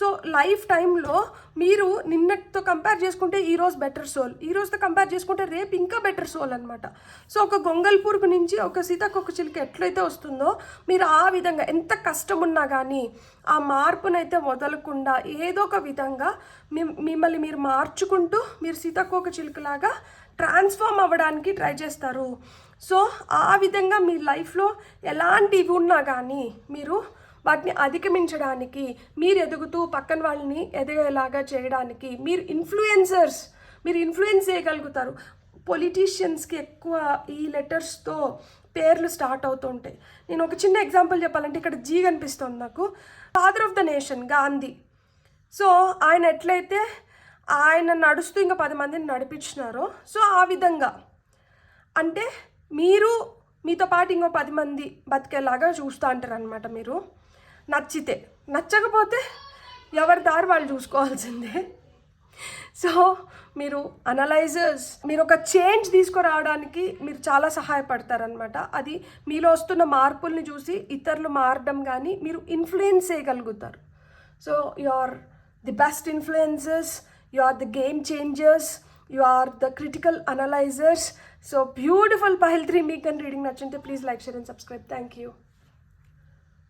సో లైఫ్ టైంలో మీరు నిన్నటితో కంపేర్ చేసుకుంటే ఈరోజు బెటర్ సోల్, ఈ రోజుతో కంపేర్ చేసుకుంటే రేపు ఇంకా బెటర్ సోల్ అనమాట. సో ఒక గొంగల్ పురుగు నుంచి ఒక సీతాకోక చిలుక ఎట్లయితే వస్తుందో మీరు ఆ విధంగా ఎంత కష్టం ఉన్నా కానీ ఆ మార్పునైతే వదలకుండా ఏదో ఒక విధంగా మిమ్మల్ని మీరు మార్చుకుంటూ మీరు సీతాకోక చిలుకలాగా ట్రాన్స్ఫార్మ్ అవ్వడానికి ట్రై చేస్తారు. సో ఆ విధంగా మీ లైఫ్లో ఎలాంటివి ఉన్నా కానీ మీరు వాటిని అధిగమించడానికి, మీరు ఎదుగుతూ పక్కన వాళ్ళని ఎదిగేలాగా చేయడానికి మీరు ఇన్ఫ్లుయెన్స్ చేయగలుగుతారు. పొలిటీషియన్స్కి ఎక్కువ ఈ లెటర్స్తో పేర్లు స్టార్ట్ అవుతూ ఉంటాయి. నేను ఒక చిన్న ఎగ్జాంపుల్ చెప్పాలంటే ఇక్కడ జీ కనిపిస్తుంది నాకు. Father of the nation Gandhi. So ఆయన ఎట్లయితే ఆయన నడుస్తూ ఇంకా 10 మందిని నడిపించినారో, సో ఆ విధంగా అంటే మీరు మీతో పాటు ఇంకో 10 మంది బతికేలాగా చూస్తూ అంటారు అనమాట. మీరు నచ్చితే, నచ్చకపోతే ఎవరి దారి వాళ్ళు చూసుకోవాల్సిందే. సో మీరు అనలైజర్స్, మీరు ఒక చేంజ్ తీసుకురావడానికి మీరు చాలా సహాయపడతారనమాట. అది మీలో వస్తున్న మార్పుల్ని చూసి ఇతరులు మారడం కానీ మీరు ఇన్ఫ్లుయెన్స్ చేయగలుగుతారు. So you are the best influencers, you are the game changers, you are the critical analysers. So beautiful పహల్ 3 మీకు కానీ రీడింగ్ నచ్చుంటే please like, share and subscribe. Thank you.